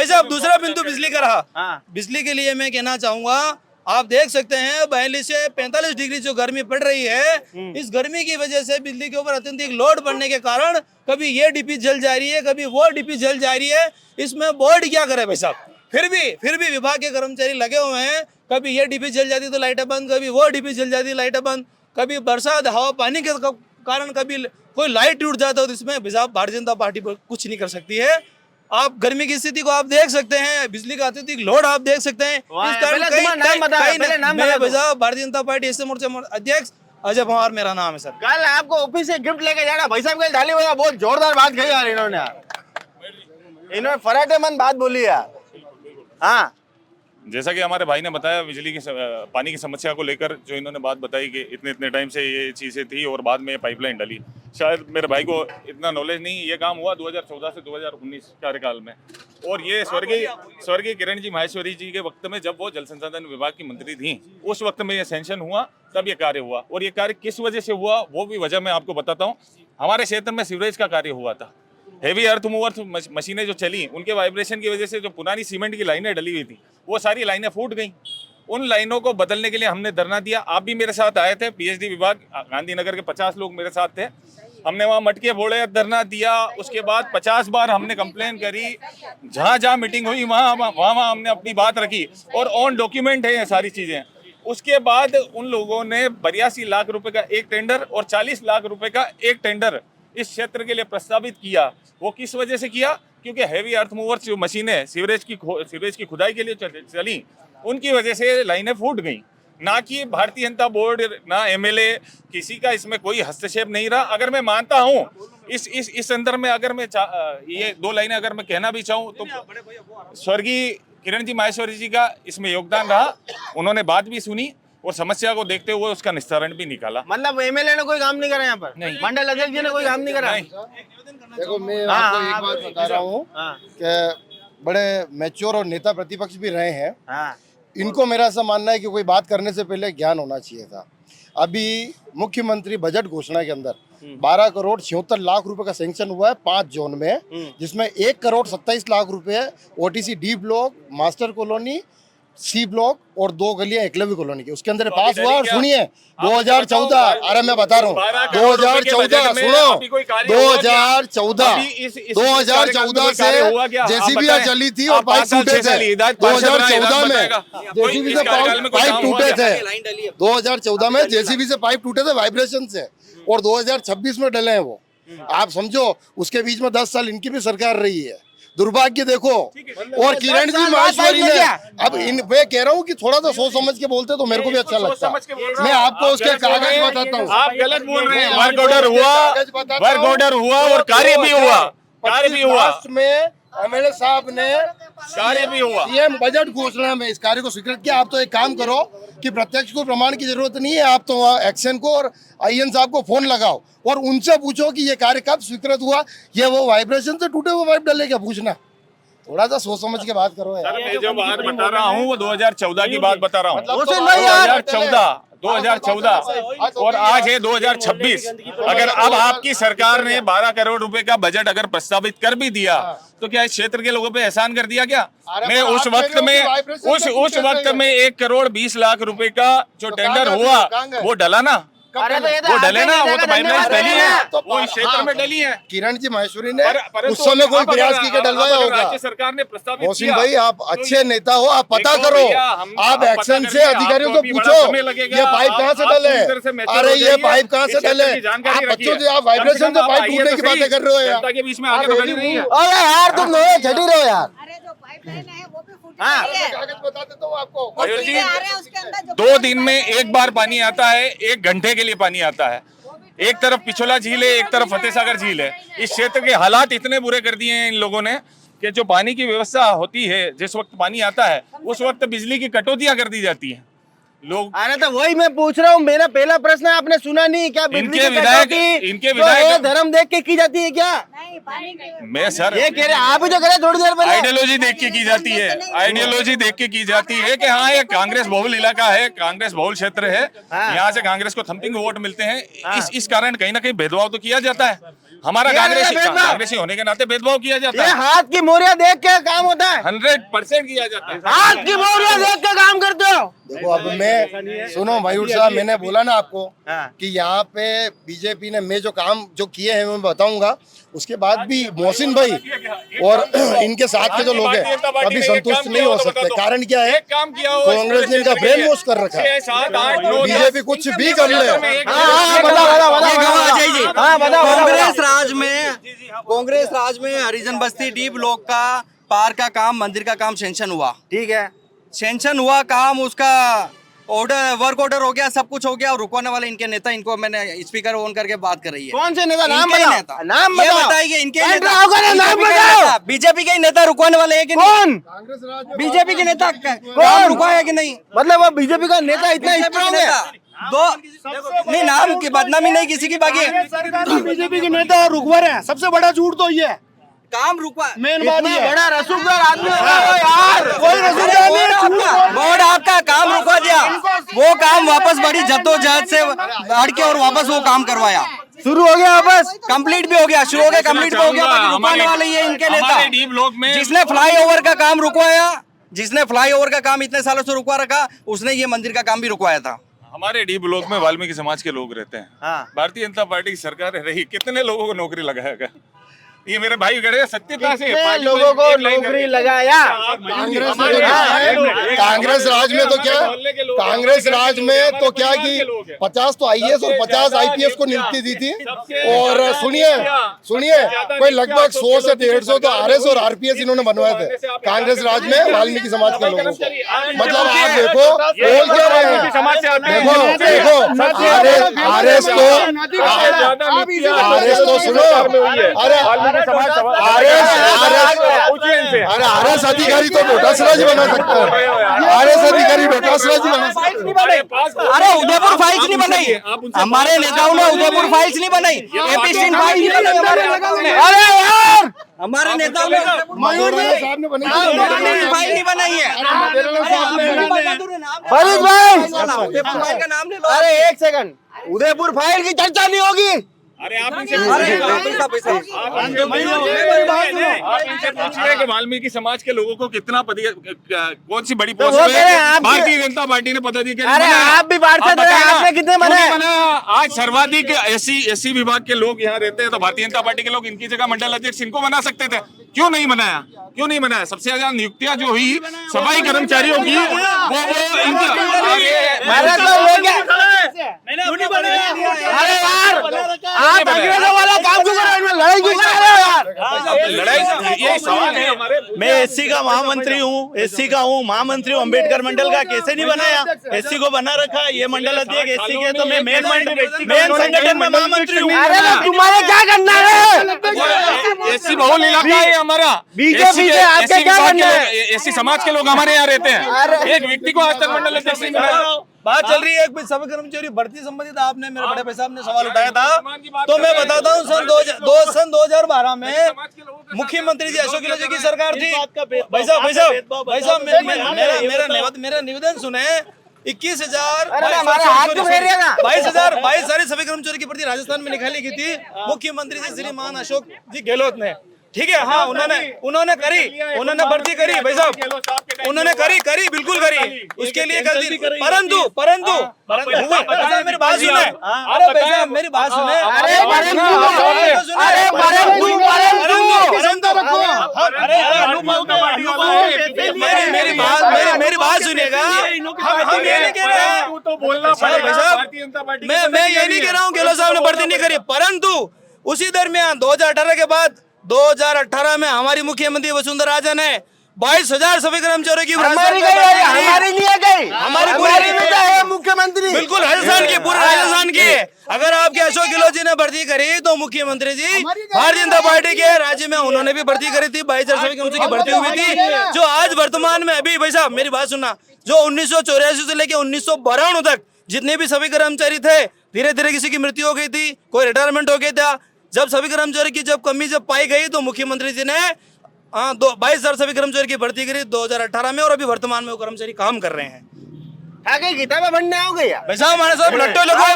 साहब दूसरा बिंदु बिजली का रहा। बिजली के लिए मैं कहना चाहूंगा, आप देख सकते हैं 42 से 45 डिग्री जो गर्मी पड़ रही है, इस गर्मी की वजह से बिजली के ऊपर अत्यधिक लोड पड़ने के कारण कभी ये डीपी जल जा रही है, कभी वो डीपी जल जा रही है। इसमें बोर्ड क्या करे भाई साहब? फिर भी विभाग के कर्मचारी लगे हुए हैं। कभी ये डीपी जल जाती तो लाइटें बंद, कभी वो डीपी जल जाती लाइटें बंद, कभी बरसात हवा पानी के कारण कभी कोई लाइट टूट जाता है। तो इसमें भाई साहब भारतीय जनता पार्टी कुछ नहीं कर सकती है। आप गर्मी की स्थिति को आप देख सकते हैं, बिजली का अत्यधिक लोड आप देख सकते हैं। मैं भारतीय जनता पार्टी एससी मोर्चा अध्यक्ष अजय पवार मेरा नाम है सर। कल आपको ऑफिस से गिफ्ट लेके जाना भाई साहब के डाली हुआ, बहुत जोरदार बात कही यार इन्होंने फराटेमंद बात बोली यार। हाँ, जैसा कि हमारे भाई ने बताया, बिजली की पानी की समस्या को लेकर जो इन्होंने बात बताई कि इतने टाइम से ये चीज़ें थी और बाद में पाइपलाइन डली। शायद मेरे भाई को इतना नॉलेज नहीं, ये काम हुआ 2014 से 2019 कार्यकाल में। और ये स्वर्गीय किरण जी माहेश्वरी जी के वक्त में, जब वो जल संसाधन विभाग की मंत्री थी, उस वक्त में ये सैंक्शन हुआ, तब ये कार्य हुआ। और ये कार्य किस वजह से हुआ वो भी वजह मैं आपको बताता हूँ। हमारे क्षेत्र में सीवरेज का कार्य हुआ था, हेवी अर्थ मूवर मशीनें जो चली, उनके वाइब्रेशन की वजह से जो पुरानी सीमेंट की लाइनें डली हुई थी वो सारी लाइनें फूट गई। उन लाइनों को बदलने के लिए हमने धरना दिया। आप भी मेरे साथ आए थे, पीएचडी विभाग गांधीनगर के 50 लोग मेरे साथ थे। हमने वहाँ मटके फोड़े, धरना दिया। उसके बाद 50 बार हमने कंप्लेन करी, जहाँ मीटिंग हुई वहाँ हमने अपनी बात रखी और ऑन डॉक्यूमेंट है ये सारी चीज़ें। उसके बाद उन लोगों ने 82 लाख रुपए का एक टेंडर और 40 लाख रुपए का एक टेंडर इस क्षेत्र के लिए प्रस्तावित किया। वो किस वजह से किया? क्योंकि हैवी अर्थ मूवर्स जो मशीनें सीवरेज की खुदाई के लिए चली, उनकी वजह से लाइनें फूट गई। ना कि भारतीय जनता बोर्ड, ना एमएलए, किसी का इसमें कोई हस्तक्षेप नहीं रहा। अगर मैं मानता हूँ इस संदर्भ में, अगर मैं ये 2 लाइनें अगर मैं कहना भी चाहूँ तो स्वर्गीय किरण जी माहेश्वरी जी का इसमें योगदान रहा। उन्होंने बात भी सुनी और समस्या को देखते हुए उसका निस्तारण भी निकाला। मतलब एमएलए ने कोई काम नहीं करा यहाँ पर? नहीं। मंडल अध्यक्ष जी ने कोई काम नहीं करा? देखो मैं आपको एक बात बता रहा हूँ कि बड़े मैच्योर और नेता प्रतिपक्ष भी रहे हैं, इनको मेरा ऐसा मानना है कि कोई बात करने से पहले ज्ञान होना चाहिए था। अभी मुख्यमंत्री बजट घोषणा के अंदर 12 करोड़ 76 लाख रुपए का सैंक्शन हुआ है 5 जोन में, जिसमें 1 करोड़ 27 लाख रुपए OTC D block, master colony, C block और 2 गलियां एकलव्य कॉलोनी की, उसके अंदर पास हुआ। और सुनिए 2014, अरे मैं बता रहा हूँ 2014, सुनो 2014 से जेसीबी चली थी और पाइप टूटे थे। 2014 में जेसीबी से पाइप टूटे थे, 2014 में जेसीबी से पाइप टूटे थे वाइब्रेशन से, और 2026 में डले हैं वो। आप समझो उसके बीच में 10 साल इनकी भी सरकार रही है। दुर्भाग्य देखो। और किरण जी माहेश्वरी ने, अब इन मैं कह रहा हूँ कि थोड़ा सा सोच समझ के बोलते तो मेरे को भी अच्छा लगता। मैं आपको उसके कागज बताता हूँ। आप गलत बोल रहे हैं। वर्क ऑर्डर हुआ और कार्य भी हुआ में एमएलए साहब ने कार्य भी हुआ। सीएम बजट घोषणा में इस कार्य को स्वीकृत किया। आप तो एक काम करो कि प्रत्यक्ष को प्रमाण की जरूरत नहीं है, आप तो एक्शन को और आईएन साहब को फोन लगाओ और उनसे पूछो कि ये कार्य कब स्वीकृत हुआ। ये वो वाइब्रेशन से टूटे हुए पाइप डले क्या, पूछना। थोड़ा सा सोच समझ के बात करो यार। मैं जो बात बता रहा हूँ वो 2014 की बात बता रहा हूँ। 2014 और आज है 2026। अगर अब आपकी सरकार ने 12 करोड़ रुपए का बजट अगर प्रस्तावित कर भी दिया तो क्या इस क्षेत्र के लोगों पे एहसान कर दिया क्या? मैं उस वक्त में 1 करोड़ 20 लाख रुपए का जो टेंडर हुआ वो डला ना, वो डले ना, वो तो पाइपलाइन डली है, वो इस क्षेत्र में डली है। किरण जी माहेश्वरी ने उस समय कोई प्रयास की डलवाया होगा। राज्य सरकार ने प्रस्तावित मोहसिन भाई आप अच्छे नेता हो, आप पता करो, आप एक्शन से अधिकारियों को पूछो ये पाइप कहाँ से डले, अरे ये पाइप कहाँ से डले। आप बच्चों से आप वाइब्रेशन से पाइप टूटने की बातें कर रहे हो यार। के बीच में आगे बढ़ रही है। अरे यार तुम लोग छठी रहो यार। अरे जो पाइपलाइन है वो भी फूटी हुई है। कागज बता देता हूँ आपको। मयूर जी, आ रहे हैं उसके अंदर जो 2 दिन में एक बार पानी आता है, 1 घंटे के लिए पानी आता है। एक तरफ पिछोला झील है, एक तरफ फतेह सागर झील है। इस क्षेत्र के हालात इतने बुरे कर दिए हैं इन लोगों ने कि जो पानी की व्यवस्था होती है, जिस वक्त पानी आता है उस वक्त बिजली की कटौतियां कर दी जाती हैं। लोग अरे तो वही मैं पूछ रहा हूँ, मेरा पहला प्रश्न आपने सुना नहीं क्या? इनके विधायक धर्म देख के की जाती है क्या? नहीं पानी की मैं सर ये कह रहे आप ही तो करे थोड़ी देर पहले। आइडियोलॉजी देख के की जाती है, आइडियोलॉजी देख के की जाती है कि हाँ ये कांग्रेस बहुल इलाका है, कांग्रेस बहुल क्षेत्र है, यहाँ से कांग्रेस को थम्पिंग वोट मिलते हैं। इस कारण कहीं ना कहीं भेदभाव तो किया जाता है। हमारा कांग्रेसी होने के नाते भेदभाव किया जाता है। हाथ की मोहरिया देख के काम होता है, 100% किया जाता है। हाथ की मोहरिया देख के काम करते हो। देखो अब मैं सुनो मयूर साहब, मैंने बोला ना आपको कि यहाँ पे बीजेपी ने मैं जो काम जो किए हैं मैं बताऊंगा, उसके बाद भी मोहसिन भाई और इनके साथ के जो लोग हैं कभी संतुष्ट नहीं हो सकते। कारण क्या है, कांग्रेस ने इनका ब्रेन वॉश कर रखा है। बीजेपी कुछ भी कर ले। कांग्रेस राज में हरिजन बस्ती डी ब्लॉक का पार्क का काम, मंदिर का काम सेंक्शन हुआ, ठीक है, सेंक्शन हुआ काम, उसका ऑर्डर वर्क ऑर्डर हो गया, सब कुछ हो गया। और रुकवाने वाले इनके नेता, इनको मैंने स्पीकर ऑन करके बात कर रही है। कौन से नेता? नाम बताओ, नाम बताइए। इनके नाम बताओ। बीजेपी के नेता रुकवाने वाले है कि कौन? बीजेपी के नेता कौन रुकवाया कि नहीं? मतलब वो बीजेपी का नेता इतना स्ट्रांग है? नहीं, नाम की बदनामी नहीं किसी की, बाकी बीजेपी के नेता रुकवा रहे हैं। सबसे बड़ा झूठ तो ये है, काम रुकवा। मेन बात ये है। बड़ा रसूखदार आदमी यार, कोई रसूखदार नहीं। बोर्ड आपका काम रुकवा दिया, वो काम वापस बड़ी जद्दोजहद से हट के और वापस वो काम करवाया। शुरू हो गया वापस, कंप्लीट भी हो गया, शुरू हो गया, कंप्लीट भी हो गया। बाकी रुकवाने वाले ये इनके नेता, डी ब्लॉक में जिसने फ्लाईओवर का काम रुकवाया, जिसने फ्लाईओवर का काम इतने सालों से रुकवा रखा, उसने ये मंदिर का काम भी रुकवाया था। हमारे डी ब्लॉक में वाल्मीकि समाज के लोग रहते हैं। भारतीय जनता पार्टी की सरकार रही, कितने लोगों को नौकरी लगाया गया? ये मेरे भाई खड़े सत्यता से लोगों को नौकरी लगाया। कांग्रेस राज में तो क्या, कांग्रेस राज में तो क्या कि 50 तो आईएएस और 50 आईपीएस को नियुक्ति दी थी। और सुनिए कोई लगभग 100 से 150 तो आरएस और आरपीएस इन्होंने बनवाए थे कांग्रेस राज में वाल्मीकि समाज के लोगों को। मतलब आप देखो बोल क्या रहे हैं, देखो आरएस तो सुनो, अरे अरे आरएस अधिकारी तो डोटासरा जी बना सकता है, आरएस अधिकारी डोटासरा जी बना सकता है। अरे उदयपुर फाइल्स नहीं बनाई, हमारे नेताओं ने उदयपुर फाइल्स नहीं बनाई, एपीसीएन फाइल्स नहीं बनाई हमारे नेताओं ने। अरे यार हमारे नेताओं ने मयूर साहब ने बनाई, फाइल नहीं बनाई है। अरे एक सेकंड, उदयपुर फाइल की चर्चा नहीं होगी। अरे आप इनसे पूछिए कि वाल्मीकि समाज के लोगों को कितना कौन सी बड़ी पोस्ट में भारतीय जनता पार्टी ने पता दी? अरे आप भी पार्षद रहे, आपने कितने बनाए? आज सर्वाधिक एससी विभाग के लोग यहाँ रहते हैं, तो भारतीय जनता पार्टी के लोग इनकी जगह मंडल अध्यक्ष इनको बना सकते थे, क्यों नहीं बनाया? क्यों नहीं बनाया? सबसे ज्यादा नियुक्तियां जो हुई सफाई कर्मचारियों की वो अरे यार आप अंग्रेजों वाला काम क्यों कर रहे हो? लड़ाई क्यों कर रहे हो यार? लड़ाई ये सवाल है हमारे। मैं एससी का महामंत्री हूँ, एससी का हूँ, महामंत्री हूँ, अम्बेडकर मंडल का कैसे नहीं बनाया? एससी को बना रखा, ये मंडल अध्यक्ष एससी के, तो मैं मेन संगठन में महामंत्री हूँ। अरे तुम्हारे क्या करना है? एससी बहुल इलाका है हमारा, बीजेपी से आपके क्या करना है? एससी समाज के लोग हमारे यहाँ रहते हैं, एक व्यक्ति को आज तक मंडल अध्यक्ष नहीं बनाया। बात चल रही है एक सभी कर्मचारी भर्ती संबंधित, आपने मेरे बड़े भाई साहब ने सवाल उठाया था, तो मैं बताता हूँ सन 2012 में मुख्यमंत्री जी अशोक गहलोत जी की सरकार थी। भाई साहब मेरा निवेदन सुने। 21,000 22,000 सारे सभी कर्मचारी की भर्ती राजस्थान में निकाली गई थी मुख्यमंत्री जी श्रीमान अशोक जी गहलोत ने, ठीक है। हाँ उन्होंने करी, उन्होंने भर्ती करी भाई साहब, उन्होंने करी बिल्कुल करी, उसके लिए गलती, परंतु मेरी बात सुने, अरे भाई साहब मेरी बात सुने, मेरी बात सुनिएगा। हम ये नहीं कह रहे हैं, मैं ये नहीं कह रहा हूँ गहलोत साहब ने भर्ती नहीं करी, परंतु उसी दरमियान 2018 के बाद 2018 में हमारी मुख्यमंत्री वसुंधरा राजे ने 22,000 सभी कर्मचारियों की हमारी नहीं गई, हमारी मुख्यमंत्री बिल्कुल राजस्थान की, पूरे राजस्थान की। अगर आपके अशोक गहलोत जी ने भर्ती करी तो मुख्यमंत्री जी भारतीय जनता पार्टी के राज्य में उन्होंने भी भर्ती करी थी, 22,000 सभी कर्मचारियों की भर्ती हुई थी। जो आज वर्तमान में अभी भाई साहब मेरी बात सुनना, जो 1984 से लेकर 1992 तक जितने भी सभी कर्मचारी थे, धीरे धीरे किसी की मृत्यु हो गई थी, कोई रिटायरमेंट हो गया था। जब सभी कर्मचारी की कमी पाई गई तो मुख्यमंत्री जी ने 22,000 सभी कर्मचारी की भर्ती करी 2018 में, और अभी वर्तमान में वो कर्मचारी काम कर रहे हैं। किताबें बनने आओ गई वैसा हमारे साथ रट्टो लोगो है,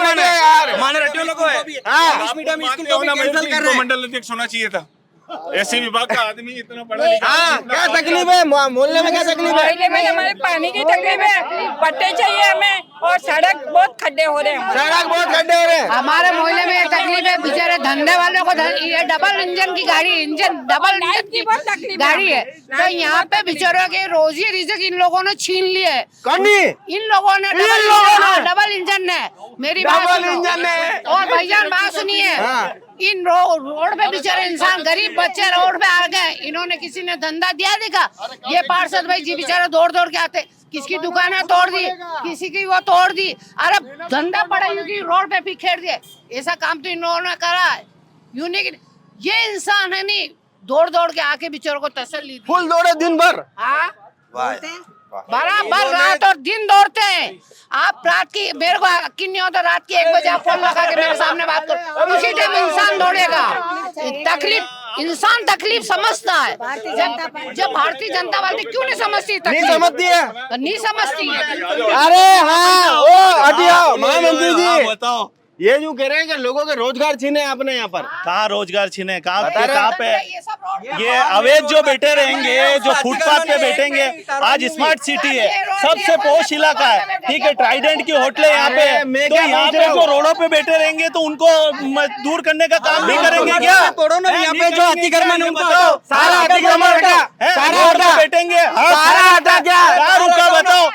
माने रट्टो लोगो है। इंग्लिश मीडियम स्कूल को भी कैंसिल कर रहे हैं। मंडल अध्यक्ष होना चाहिए था, ऐसी विभाग का आदमी इतना पढ़ा लिखा। क्या तकलीफ है मोहल्ले में? क्या तकलीफ है? हमारे पानी की तकलीफ है, पट्टे चाहिए हमें, और सड़क बहुत खड्डे हो रहे हैं। हमारे मोहल्ले में तकलीफ है, बेचारे धंधे वालों को ये डबल इंजन की गाड़ी है, तो यहाँ पे बेचारों के रोजी रिज़्क इन लोगों ने छीन लिए है। इन लोगों ने डबल इंजन ने, मेरी बात और भाईजान बात सुनिए, इन रोड पे बेचारे इंसान गरीब बच्चे रोड पे आ गए, इन्होंने किसी ने धंधा दिया देखा? ये पार्षद भाई जी बेचारे दौड़ के आते, किसकी दुकानें तोड़ दी, किसी की वो तोड़ दी, अरे धंधा पड़ा की रोड पे बिखेर दिए। ऐसा काम तो इन्होंने करा है, यूनिक। ये इंसान है नहीं, दौड़ के आके बेचारों को तसल्ली दी। फुल दौड़े दिन भर, हाँ बराबर रात और दिन दौड़ते हैं। आप रात की, मेरे को यकीन नहीं होता, रात की 1 बजे आप फोन लगा के मेरे सामने बात करो, उसी टाइम इंसान दौड़ेगा। इंसान तकलीफ समझता है, जब भारतीय जनता पार्टी क्यों नहीं समझती? नहीं समझती है, नहीं समझती है। अरे हाँ वो हटिया महामंत्री जी बताओ, ये जो कह रहे हैं कि लोगों के रोजगार छीने आपने यहाँ पर। कहाँ रोजगार छीने? कहाँ पे? ये अवैध जो बैठे रहेंगे, जो फुटपाथ पे बैठेंगे, आज स्मार्ट सिटी है, सबसे पोश इलाका है, ठीक है, ट्राइडेंट की होटल है यहाँ पे, तो यहाँ पे जो रोडों पे बैठे रहेंगे तो उनको दूर करने का काम भी करेंगे क्या? तोड़ो ना यहाँ पे जो अतिक्रमण है उनको सारा अतिक्रमण बैठेंगे, सारा हटा क्या रुका बताओ,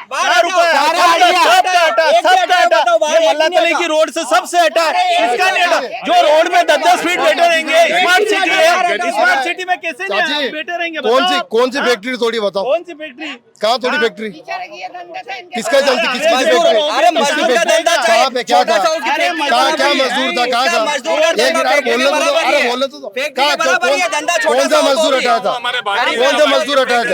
मल्ला तले की रोड से सबसे हटा, इसका नहीं हटा। जो रोड में 10-10 फीट बैठे रहेंगे, स्मार्ट सिटी है, स्मार्ट सिटी में कैसे नहीं बैठे रहेंगे? कौन सी फैक्ट्री तोड़ी बताओ? कौन सी फैक्ट्री? कहाँ तोड़ी फैक्ट्री? किसका चलती? किसकी मजदूर- अरे मजदूर का धंधा कहाँ पे क्या था? कहाँ क्या मजदूर था? कहाँ था? एक मिनट बोलने तो दो। अरे बोलने तो दो। कहाँ कौन सा मजदूर हटाया था? कौन सा मजदूर हटाया था?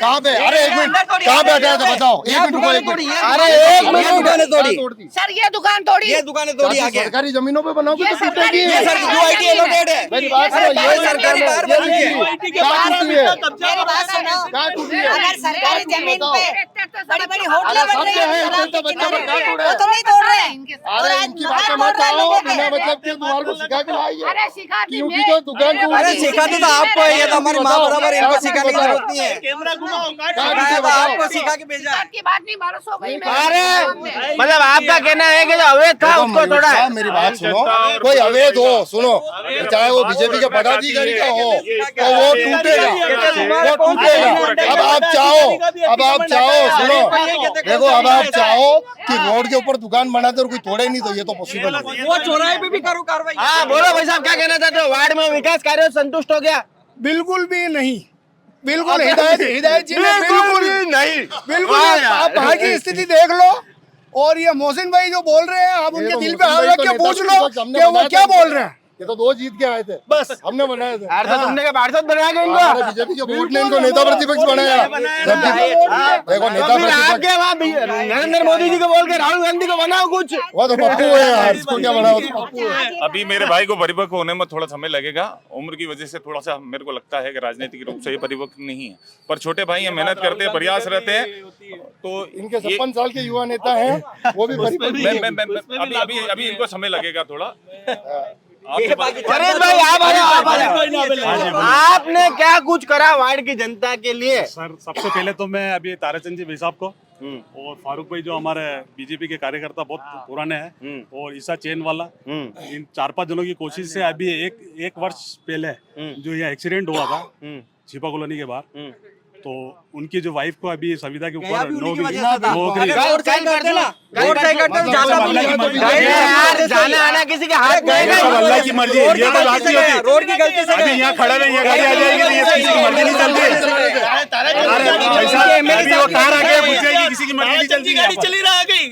कहाँ पे? अरे एक मिनट, कहाँ पे हटाया था बताओ? एक मिनट रुको, एक मिनट। अरे एक मिनट दुकानें तोड़ी। सर ये दुकान तोड़ी, ये दुकानें तोड़ी आगे। सरकारी जमीनों पे बनाओगे तो टूटेगी। ये सर UIT एलोटेड है। मेरी बात सुनो, ये सरकारी बाहर बनी है। कहाँ टूटी है? मेरी बात सुनो, कहाँ टूटी है? अगर सरकारी जमीन पे बड़ी बड़ी होटलें बन रही है तालाब के किनारे, तोड़े। वो तो नहीं तोड़ रहे हैं। अरे इनकी बातें मत आओ, बिना मतलब के तुम्हारे को सिखा के लाइए। अरे सिखा दी क्योंकि जो दुकान टूट अरे गई- सिखाते तो आपको है, ये तो हमारी माँ बराबर, इनको सिखाने की जरूरत नहीं है। कहाँ सिखाया टूटी तो बताओ? आपको सिखा के भेजा है। की बात नहीं, बारिश हो गई अरे मतलब आपका कहना है कि जो अवैध था देखो उसको मयूर तोड़ा है। साहब, मेरी बात सुनो, कोई अवैध हो, सुनो, चाहे वो बीजेपी के पदाधिकारी का हो, तो वो टूटेगा, वो टूटेगा। अब आप चाहो, सुनो, देखो अब आप चाहो कि रोड के ऊपर दुकान बनाते और कोई तोड़े नहीं, तो ये तो पॉसिबल है। वो चौराहे पे भी करो कार्रवाई। हाँ बोलो भाई साहब, क्या कहना चाहते हो? वार्ड में विकास कार्य संतुष्ट हो गया? बिल्कुल भी नहीं, बिल्कुल हिदायत जी ने बिल्कुल नहीं, बिल्कुल। आप वहाँ की स्थिति देख लो, और ये मोहसिन भाई जो बोल रहे हैं, आप उनके दिल पे हाथ रख के पूछ लो कि वो क्या बोल रहे हैं। ये तो 2 जीत के आए थे, बस हमने बनाए थे। यार तो तुमने क्या पार्षद बनाया क्या इनको? बीजेपी के वोट ने इनको नेता प्रतिपक्ष बनाया। देखो नेता प्रतिपक्ष, नरेंद्र मोदी जी को बोल के राहुल गांधी को बनाओ कुछ। वो तो पप्पू है यार, इसको क्या बनाओ? तो पप्पू है। अभी मेरे भाई को परिपक्व होने में थोड़ा समय लगेगा, उम्र की वजह से थोड़ा सा मेरे को लगता है कि राजनीतिक रूप से ये परिपक्व नहीं है, पर छोटे भाई हैं, मेहनत करते हैं, प्रयास रहते हैं। तो इनके 56 साल के युवा नेता हैं, वो भी परिपक्व नहीं है। अभी इनको समय लगेगा थोड़ा। परेश भाई आप आ जाओ। आपने क्या कुछ करा वार्ड की जनता के लिए? सर सबसे पहले तो मैं अभी ताराचंद जी भाई साहब को और फारूक भाई जो हमारे बीजेपी के कार्यकर्ता बहुत पुराने हैं, और ईसा चैन वाला, इन 4-5 जनों की कोशिश से अभी एक वर्ष पहले जो ये एक्सीडेंट हुआ था छिपा कॉलोनी के बाहर, तो उनकी जो वाइफ को अभी संविदा के ऊपर नौकरी जाना आना किसी के हाथ में है? अल्लाह की मर्जी है, ये तो बात नहीं होती। रोड की गलती से अभी यहाँ खड़ा नहीं, ये गाड़ी आ जाएगी तो ये किसी की मर्जी नहीं चलती। अरे भाई साहब, अभी वो कार आके पूछ जाएगी, किसी की मर्जी नहीं चलती। गाड़ी चली रहा गई,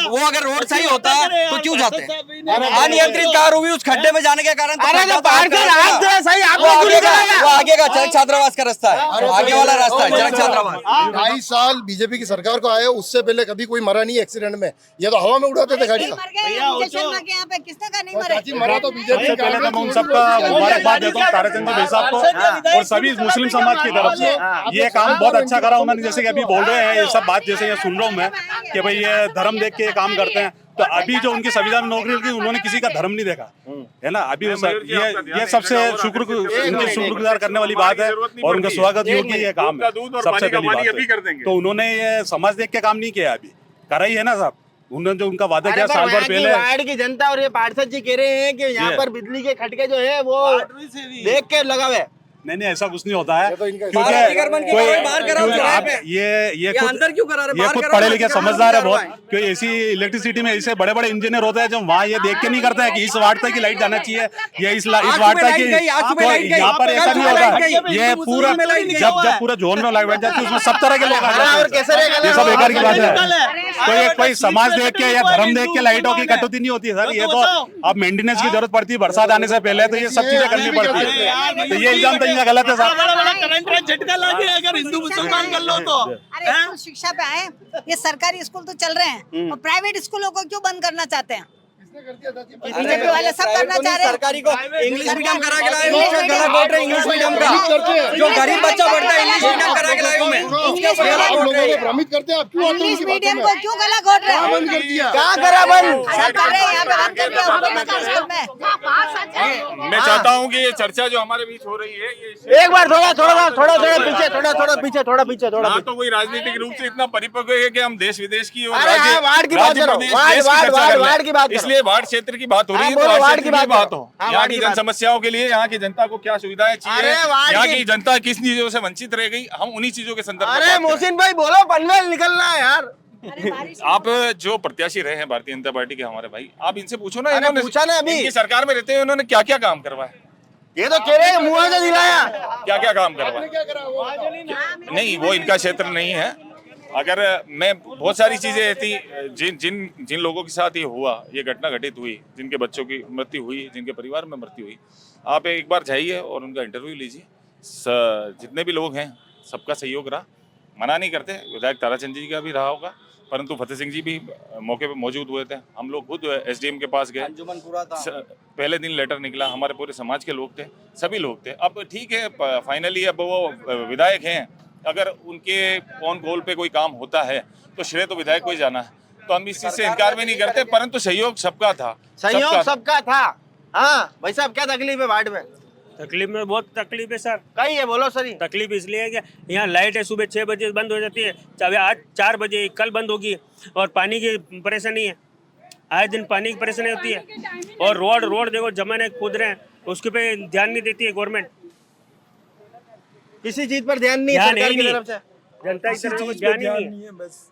वो अगर रोड सही होता तो क्यों जाते? अनियंत्रित कार हुई उस खड्डे में जाने के कारण। अरे तो पार्षद आप थे सही, आपने क्यों नहीं कराया? वो आगे का चरक छात्रावास का रास्ता है, आगे वाला रास्ता है चरक छात्रावास। 2.5 साल बीजेपी की सरकार को आए, उससे पहले कभी कोई मरा नहीं एक्सीडेंट में। ये तो हवा में उड़ाते थे गाड़ी। मर गए मुकेश शर्मा के यहाँ पे, किसने कहा नहीं मरे? चाची मरा तो बीजेपी सबसे पहले तो मैं उन सबका मुबारकबाद देता हूँ ताराचंद भाई साहब को और सभी मुस्लिम समाज की तरफ से। ये काम बहुत अच्छा करा उन्होंने, जैसे कि अभी बोल रहे हैं ये सब बात, जैसे ये सुन रहा हूँ मैं कि भाई ये धर्म देख के काम करते हैं। तो अभी जो उनकी संविदा में नौकरी की, उन्होंने किसी का धर्म नहीं देखा है ना। अभी ये सबसे शुक्रगुजार करने वाली बात है, और उनका स्वागत योग्य ये काम है, सबसे पहली बात है। तो उन्होंने ये समाज देख के काम नहीं किया, अभी करा ही है ना साहब। उन्होंने जो उनका वादा किया साल भर पहले। वार्ड की जनता और ये पार्षद जी कह रहे हैं कि यहाँ पर बिजली के खटके जो है वो देख के लगा हुए। नहीं ऐसा कुछ नहीं होता है, क्योंकि क्यों आप ये खुद पढ़े लिखे समझदार है बहुत, क्योंकि ऐसी इलेक्ट्रिसिटी में ऐसे बड़े बड़े इंजीनियर होते हैं जो वहाँ ये देख के नहीं करते हैं कि इस वार्ड तक की लाइट जाना चाहिए, ये इस वार्ड तक की। तो यहाँ पर ऐसा नहीं होता, ये पूरा जब पूरा जोन में लाइट बैठ जाती है उसमें सब तरह के लोग आ जाते हैं, ये सब बेकार की बात है। तो ये कोई समाज देख के या धर्म देख के लाइटों की कटौती नहीं होती है सर, ये तो अब मेंटेनेंस की जरूरत पड़ती है बरसात आने से पहले, तो ये सब चीजें करनी पड़ती है। तो ये इल्जाम तो इनका गलत है साहब। करंट का झटका लगे अगर हिंदू मुसलमान कर लो तो। अरे स्कूल शिक्षा पे आए, ये सरकारी स्कूल तो चल रहे हैं, और प्राइवेट स्कूलों को क्यों बंद करना चाहते हैं? बीजेपी वाले सब करना चाह रहे हैं। सरकारी को इंग्लिश मीडियम करा के लाए, गला घोट रहे इंग्लिश मीडियम का, जो गरीब बच्चा पढ़ता है इंग्लिश मीडियम करा के लाए हूं मैं। भ्रमित करते हैं आप, क्यों इंग्लिश मीडियम को क्यों गला घोट रहे हैं? बंद कर दिया, क्या करा बंद? सब कर रहे हैं यहाँ पे, बंद कर दिया स्कूल में। मैं चाहता हूँ कि ये चर्चा जो हमारे बीच हो रही है, ये एक बार थोड़ा पीछे ना तो कोई राजनीतिक रूप से इतना परिपक्व है कि हम देश विदेश की और अरे हाँ, वार्ड की बात करो, वार्ड की बात करो। इसलिए वार्ड क्षेत्र की बात हो रही है, हाँ, तो बोलो, वार्ड वार्ड क्षेत्र की की बात बात करो। हो, हाँ, यहाँ वार्ड की की जन बात। समस्याओं के लिए, यहाँ की जनता को क्या सुविधाएं चाहिए, अरे वार्ड यहाँ की- की जनता किस चीजों से वंचित रह गई, हम उन्हीं चीजों के संदर्भ में अरे बात करें। मोहसिन भाई बोलो, पनवेल निकलना है यार। आप जो प्रत्याशी रहे हैं भारतीय जनता पार्टी के हमारे भाई, आप इनसे पूछो ना, अरे इन्होंने पूछा ना अभी। इनकी सरकार में रहते हुए उन्होंने क्या क्या काम करवाया, ये तो कह रहे हैं मुआवजा दिलाया। क्या क्या काम करवाए? नहीं, वो इनका क्षेत्र नहीं है। अगर मैं बहुत सारी चीजें थी जिन लोगों के साथ ये हुआ, ये घटना घटित हुई, जिनके बच्चों की मृत्यु हुई, जिनके परिवार में मृत्यु हुई, आप एक बार जाइए और उनका इंटरव्यू लीजिए। जितने भी लोग हैं सबका सहयोग रहा, मना नहीं करते, विधायक ताराचंद जी का भी रहा होगा, परंतु फतेह सिंह जी भी मौके पे मौजूद हुए थे। हम लोग खुद एसडीएम के पास गए, पहले दिन लेटर निकला, हमारे पूरे समाज के लोग थे, सभी लोग थे। अब ठीक है, फाइनली अब वो विधायक हैं, अगर उनके ऑन गोल पे कोई काम होता है तो श्रेय तो विधायक को ही जाना है, तो हम इस चीज से इनकार भी नहीं करते, परंतु सहयोग सबका था। सहयोग सबका था। हाँ भाई साहब, क्या तकलीफ है वार्ड में? तकलीफ में बहुत तकलीफ है सर। कहीं है, बोलो सर। तकलीफ इसलिए है कि यहाँ लाइट है, सुबह 6 बजे बंद हो जाती है, चाहे आज 4 बजे कल बंद होगी, और पानी की परेशानी है, आए दिन पानी की परेशानी होती है, और रोड देखो जमाने कूद रहे हैं, उसके पे ध्यान नहीं देती है गवर्नमेंट। किसी चीज पर ध्यान नहीं है सरकार की तरफ से, जनता की तरफ से ध्यान ही नहीं है बस।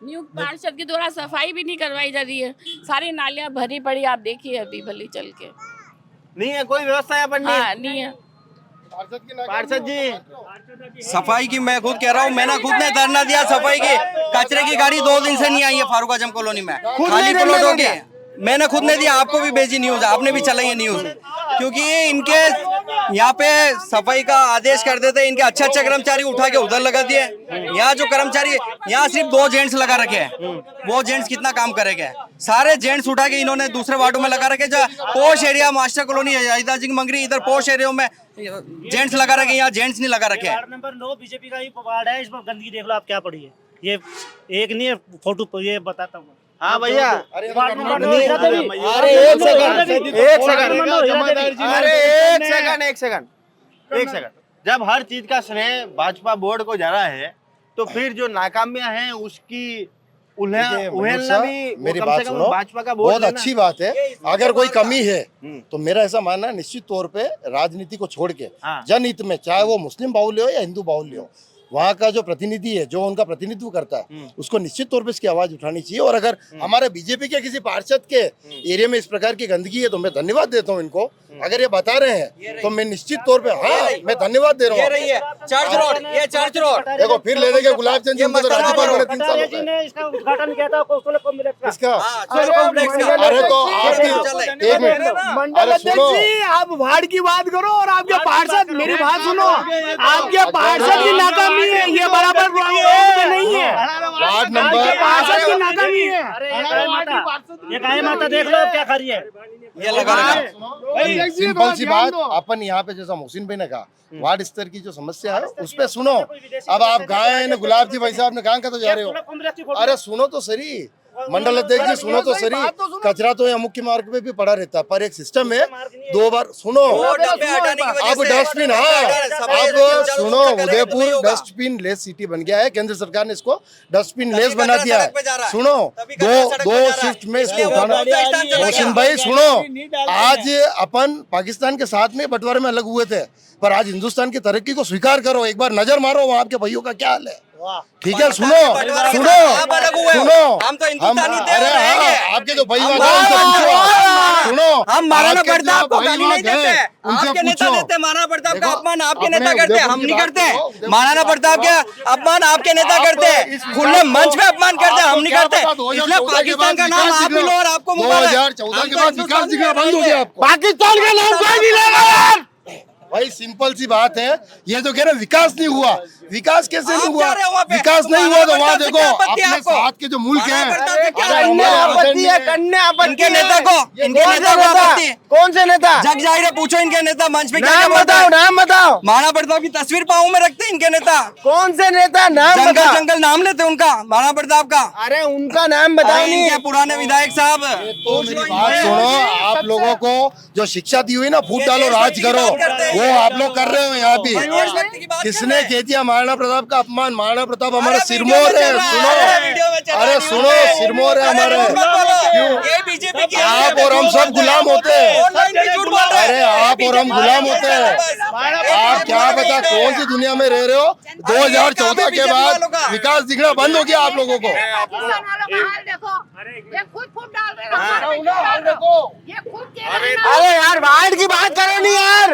नियुक्त पार्षद के द्वारा सफाई भी नहीं करवाई जा रही है, सारी नालियां भरी पड़ी, आप देखिए अभी भली चल के नहीं है कोई व्यवस्था यहाँ पर। नहीं है। पार्षद जी, सफाई की मैं खुद कह रहा हूँ, मैंने खुद ने धरना दिया सफाई की। कचरे की गाड़ी 2 दिन से नहीं आई है फारूक आजम कॉलोनी में, खाली प्लॉट हो गए। मैंने खुद ने दिया, आपको भी भेजी न्यूज, आपने भी चलाई है न्यूज, क्योंकि इनके यहाँ पे सफाई का आदेश कर देते, इनके अच्छे कर्मचारी उठा के उधर लगा दिए। यहाँ जो कर्मचारी, यहाँ सिर्फ 2 जेंट्स लगा रखे हैं, वो जेंट्स कितना काम करेंगे? सारे जेंट्स उठा के इन्होंने दूसरे वार्डों में लगा रखे। जो पोश एरिया मास्टर कॉलोनी है, मंगरी, इधर पोश एरिया में जेंट्स लगा रखे, यहाँ जेंट्स नहीं लगा रखे। वार्ड नंबर 9 बीजेपी का ही वार्ड है, इसमें गंदगी देख लो आप क्या पड़ी है। ये एक नहीं है, फोटो ये बताता हूँ। हाँ भैया, अरे एक सेकंड, जब हर चीज का श्रेय भाजपा बोर्ड को जा रहा है, तो फिर जो नाकामियां हैं उसकी उल्लेखना भी मेरी बात सुनो, भाजपा का बहुत अच्छी बात है। अगर कोई कमी है तो मेरा ऐसा मानना है, निश्चित तौर पे राजनीति को छोड़ के जनहित में, चाहे वो मुस्लिम बाहुल्य हो या हिंदू बाहुल्य हो, वहाँ का जो प्रतिनिधि है, जो उनका प्रतिनिधित्व करता है, उसको निश्चित तौर पे इसकी आवाज उठानी चाहिए। और अगर हमारे बीजेपी के किसी पार्षद के एरिया में इस प्रकार की गंदगी है तो मैं धन्यवाद देता हूँ इनको। अगर ये बता रहे हैं तो मैं निश्चित तौर पे, हाँ, मैं धन्यवाद दे रहा हूँ। चर्च रोड देखो फिर ले लेंगे गुलाब चंद जी, उनको तो राज्यपाल बने 3 साल हो गए। ने इसका उद्घाटन किया था कोस्टल कॉम्प्लेक्स का। इसका अरे तो आपकी एक मिनट, अरे सुनो, आप वार्ड की बात करो और आपके पार्षद, मेरी बात सुनो, आपके पार्षद की नाकामी है, ये बराबर नहीं है। वार्ड नंबर पार्षद की नाकामी है। ये गाय माता देख लो क्या खा रही है। ये लगा सिंपल सी बात, अपन यहाँ पे जैसा मोहसिन भाई ने कहा, वार्ड स्तर की जो समस्या है उस पे सुनो। अब आप गाय गुलाब जी भाई साहब ने कहाँ का तो जा रहे हो, अरे सुनो तो सही, मंडल अध्यक्ष जी सुनो तो सही। कचरा तो यहाँ मुख्य मार्ग पे भी पड़ा रहता है, पर एक सिस्टम है, 2 बार सुनो, अब डस्टबिन, हाँ, अब सुनो, उदयपुर डस्टबिन लेस सिटी बन गया है, केंद्र सरकार ने इसको डस्टबिन लेस बना दिया है। सुनो, दो शिफ्ट में इसको उठाना। मोहसिन भाई सुनो, आज अपन पाकिस्तान के साथ में बंटवारे में अलग हुए थे, पर आज हिंदुस्तान की तरक्की को स्वीकार करो, एक बार नजर मारो वहाँ आपके भाइयों का क्या हाल है। ठीक है, सुनो सुनो सुनो, हम तो अरे हाँ, आपके जो भाई सुनो, हम महाराणा प्रताप को गाली नहीं देते, उनसे आपके नेता पूछो। देते, महाराणा प्रताप का देखो, अपमान आपके अपने नेता करते, हम उदयपुर नहीं की करते। बात करो, महाराणा प्रताप के अपमान आपके नेता करते, खुले मंच पे अपमान करते, हम नहीं करते। इसलिए पाकिस्तान का नाम आप ही लो और आपको 2014 के बाद विकास दिखना बंद हो गया आपको। पाकिस्तान का नाम कोई नहीं लेगा यार। भाई सिंपल सी बात है, ये तो कह रहे विकास नहीं हुआ, विकास कैसे नहीं हुआ? विकास नहीं हुआ तो वहाँ देखो अपने साथ के जो मुल्क हैं, इनके नेता को आपत्ति, कौन से नेता? जग जाहिर है, पूछो इनके नेता मंच पे नाम बताओ, नाम बताओ। महाराणा प्रताप की तस्वीर पाँव में रखते इनके नेता। कौन से नेता? नाम जंगल बताओ। जंगल नाम लेते उनका, महाराणा प्रताप का। अरे उनका नाम बताओ। नहीं इनके पुराने विधायक साहब, तो मेरी बात सुनो, आप लोगों को जो शिक्षा दी हुई ना, फूट डालो राज करो, वो आप लोग कर रहे हो यहाँ भी। किसने कह दिया महाराणा प्रताप का अपमान? महाराणा प्रताप हमारा सिरमौर है, सुनो, अरे सुनो, सिरमौर है हमारे। ये बीजेपी की आप और हम सब गुलाम होते हैं। अरे आप और हम गुलाम होते हैं। आप क्या पता कौन सी दुनिया में रह रहे हो। 2014 के बाद विकास दिखना बंद हो गया आप लोगों को। किसान वालों का हाल देखो, ये खुद फूट डाल रहे हैं, ये खुद कह रहे हैं ना। अरे यार बाढ़ की बात करो नहीं यार।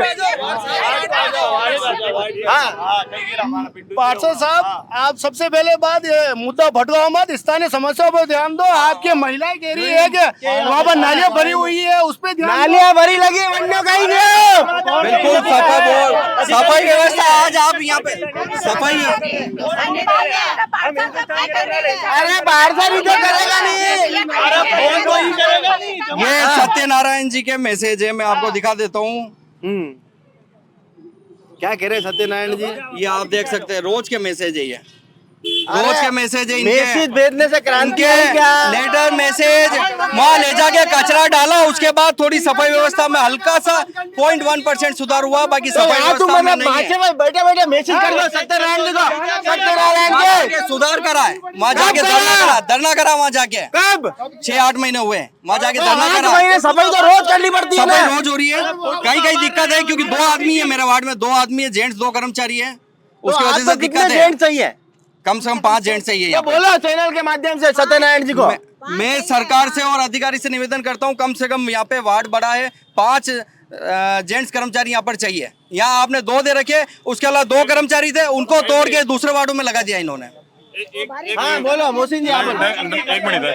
पार्षद साहब, आप सबसे पहले बात ये मुद्दा भटकाओ मत, स्थानीय समस्याओं पर ध्यान दो। आपके महिलाएं कह रही है कि वहाँ पर नालियाँ भरी हुई है, उस पर ध्यान दो। नालियाँ भरी लगी है, वन्य कहीं नहीं। बिल्कुल सफाई व्यवस्था आज आप यहाँ पे सफाई अरे पार्षद ही तो करेगा नहीं। ये सत्यनारायण जी के मैसेज है, मैं आपको दिखा देता हूँ। क्या कह रहे हैं सत्यनारायण जी? ये आप देख सकते हैं, रोज के मैसेज है ये, रोज के मैसेज है मैसेज भेजने से क्रांति इनके आई क्या? लेटर मैसेज वहाँ ले जाके कचरा डाला, उसके बाद थोड़ी सफाई व्यवस्था में हल्का सा 0.1% सुधार हुआ, बाकी सफाई व्यवस्था में नहीं है। बैठे बैठे मैसेज कर दो सत्यनारायण जी को। सत्यनारायण वहाँ जी जाके सुधार करा है, वहाँ जाके धरना करा वहाँ जाके कब? 6-8 महीने हुए वहाँ जाके धरना 8 करा। महीने सफाई तो रोज करनी पड़ती है सफाई ना। रोज हो रही है, कहीं कहीं दिक्कत है क्योंकि 2 आदमी है मेरे वार्ड में, 2 आदमी है, जेंट्स 2 कर्मचारी है, उसकी वजह से दिक्कत है। चाहिए कम से कम 5 जेंट्स चाहिए यहाँ पे। बोलो चैनल के माध्यम से सत्यनारायण जी को। मैं सरकार से और अधिकारी से निवेदन करता हूँ, कम से कम यहाँ पे वार्ड बड़ा है, 5 जेंट्स कर्मचारी यहाँ पर चाहिए। यहाँ आपने 2 दे रखे, उसके अलावा 2 कर्मचारी थे, उनको तोड़ के दूसरे वार्डों में लगा दिया इन्होंने। हाँ बोलो मोहसिन जी, आप बोलो। एक मिनट।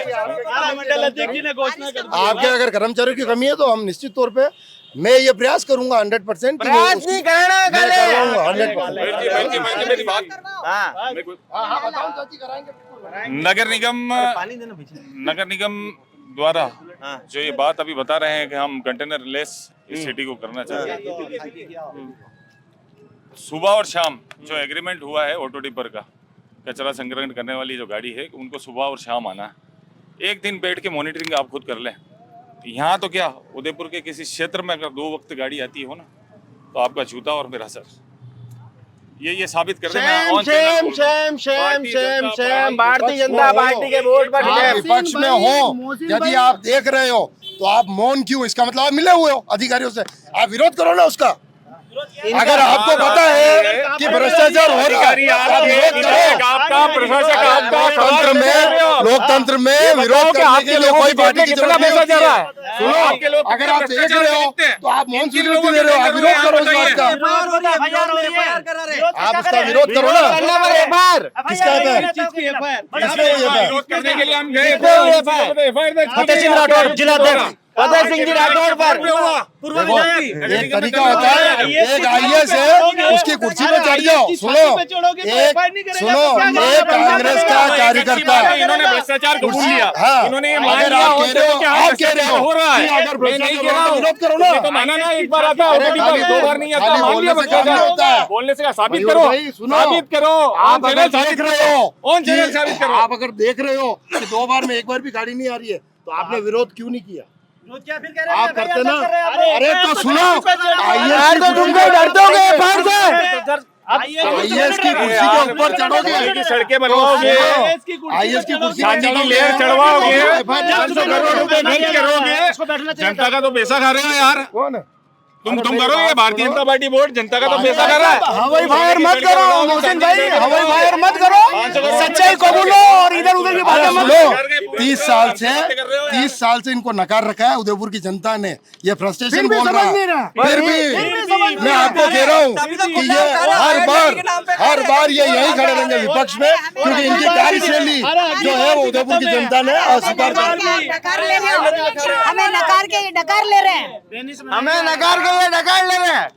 आपके अगर कर्मचारियों की कमी है तो हम निश्चित तौर पे मैं ये प्रयास करूंगा 100% कि प्रयास नहीं करना मैं करे। करवाऊंगा 100%। मेरी बात। हाँ नगर निगम द्वारा जो ये बात अभी बता रहे हैं कि हम कंटेनर लेस इस सिटी को करना चाहते हैं, सुबह और शाम जो एग्रीमेंट हुआ है ऑटो टिपर का, कचरा संग्रहण करने वाली जो गाड़ी है उनको सुबह और शाम आना है। एक दिन बैठ के मॉनिटरिंग आप खुद कर लें। यहाँ तो क्या, उदयपुर के किसी क्षेत्र में अगर 2 वक्त गाड़ी आती हो ना तो आपका जूता और मेरा सर, ये साबित कर रहे शेम भारतीय जनता पार्टी के वोट पर आप विपक्ष में हो, यदि आप देख रहे हो तो आप मौन क्यों? इसका मतलब आप मिले हुए हो अधिकारियों से, आप विरोध करो ना उसका। अगर आपको पता है कि भ्रष्टाचार हो रहा है, आप विरोध करो। आपका प्रशासक लोकतंत्र में विरोध करने के लिए कोई पार्टी की जरूरत नहीं होती है। सुनो, अगर आप देख रहे हो तो आप मौन स्वीकृति दे रहे हो, आप विरोध करो इस बात का। आप उसका विरोध करो ना। किसका विरोध करने के लिए हम गए फतेह सिंह राठौर जिलाध्यक्ष फतेह सिंह जी राठौर पर एक तरीका होता है, एक आईएएस है उसकी कुर्सी पे चढ़ जाओ। सुनो, एक कांग्रेस का कार्यकर्ता, इन्होंने भ्रष्टाचार को भूल लिया। हाँ, इन्होंने ये अगर आप कह रहे हो, आप कह रहे हो रहा है, अगर भ्रष्टाचार विरोध करो ना। तो माना ना, एक बार आता है, अरे खाली 2 बार नहीं आता, खाली मान लिया बोलने से काम नहीं होता है। बोलने से साबित मयूर करो, भाई, सुनो, साबित करो। आप अगर देख रहे हो, ऑन चैनल साबित करो। आप अगर देख रहे हो कि 2 बार में 1 बार भी गाड़ी नहीं आ रही है तो आपने विरोध क्यों नहीं किया? आप करते ना। अरे तो सुनो, आईएएस तो तुम कोई डरते होगे आईएएस की कुर्सी के ऊपर चढ़ोगे, सड़कें बनवाओगे, आईएएस की कुर्सी चांदी की लेयर चढ़वाओगे, 500 करोड़ रुपए खर्च करोगे। जनता का तो पैसा खा रहे हो यार। कौन है? तुम करो, ये भारतीय जनता पार्टी बोर्ड जनता का तो पैसा खा रहा है। हवाई फायर मत करो मोहसिन भाई, हवाई फायर मत करो, सच्चाई को बोलो और इधर उधर की बातें मत सुनो, 30 साल से इनको नकार रखा है उदयपुर की जनता ने। ये फ्रस्ट्रेशन बोल रहा है, फिर भी मैं आपको कह रहा हूँ कि ये हर बार ये यही खड़े रहेंगे विपक्ष में, क्योंकि इनकी कार्यशैली जो है वो उदयपुर की जनता ने अस्वीकार कर दी। हमें नकार के डकार ले रहे हैं। हमें नकार के ये डकार ले रहे हैं।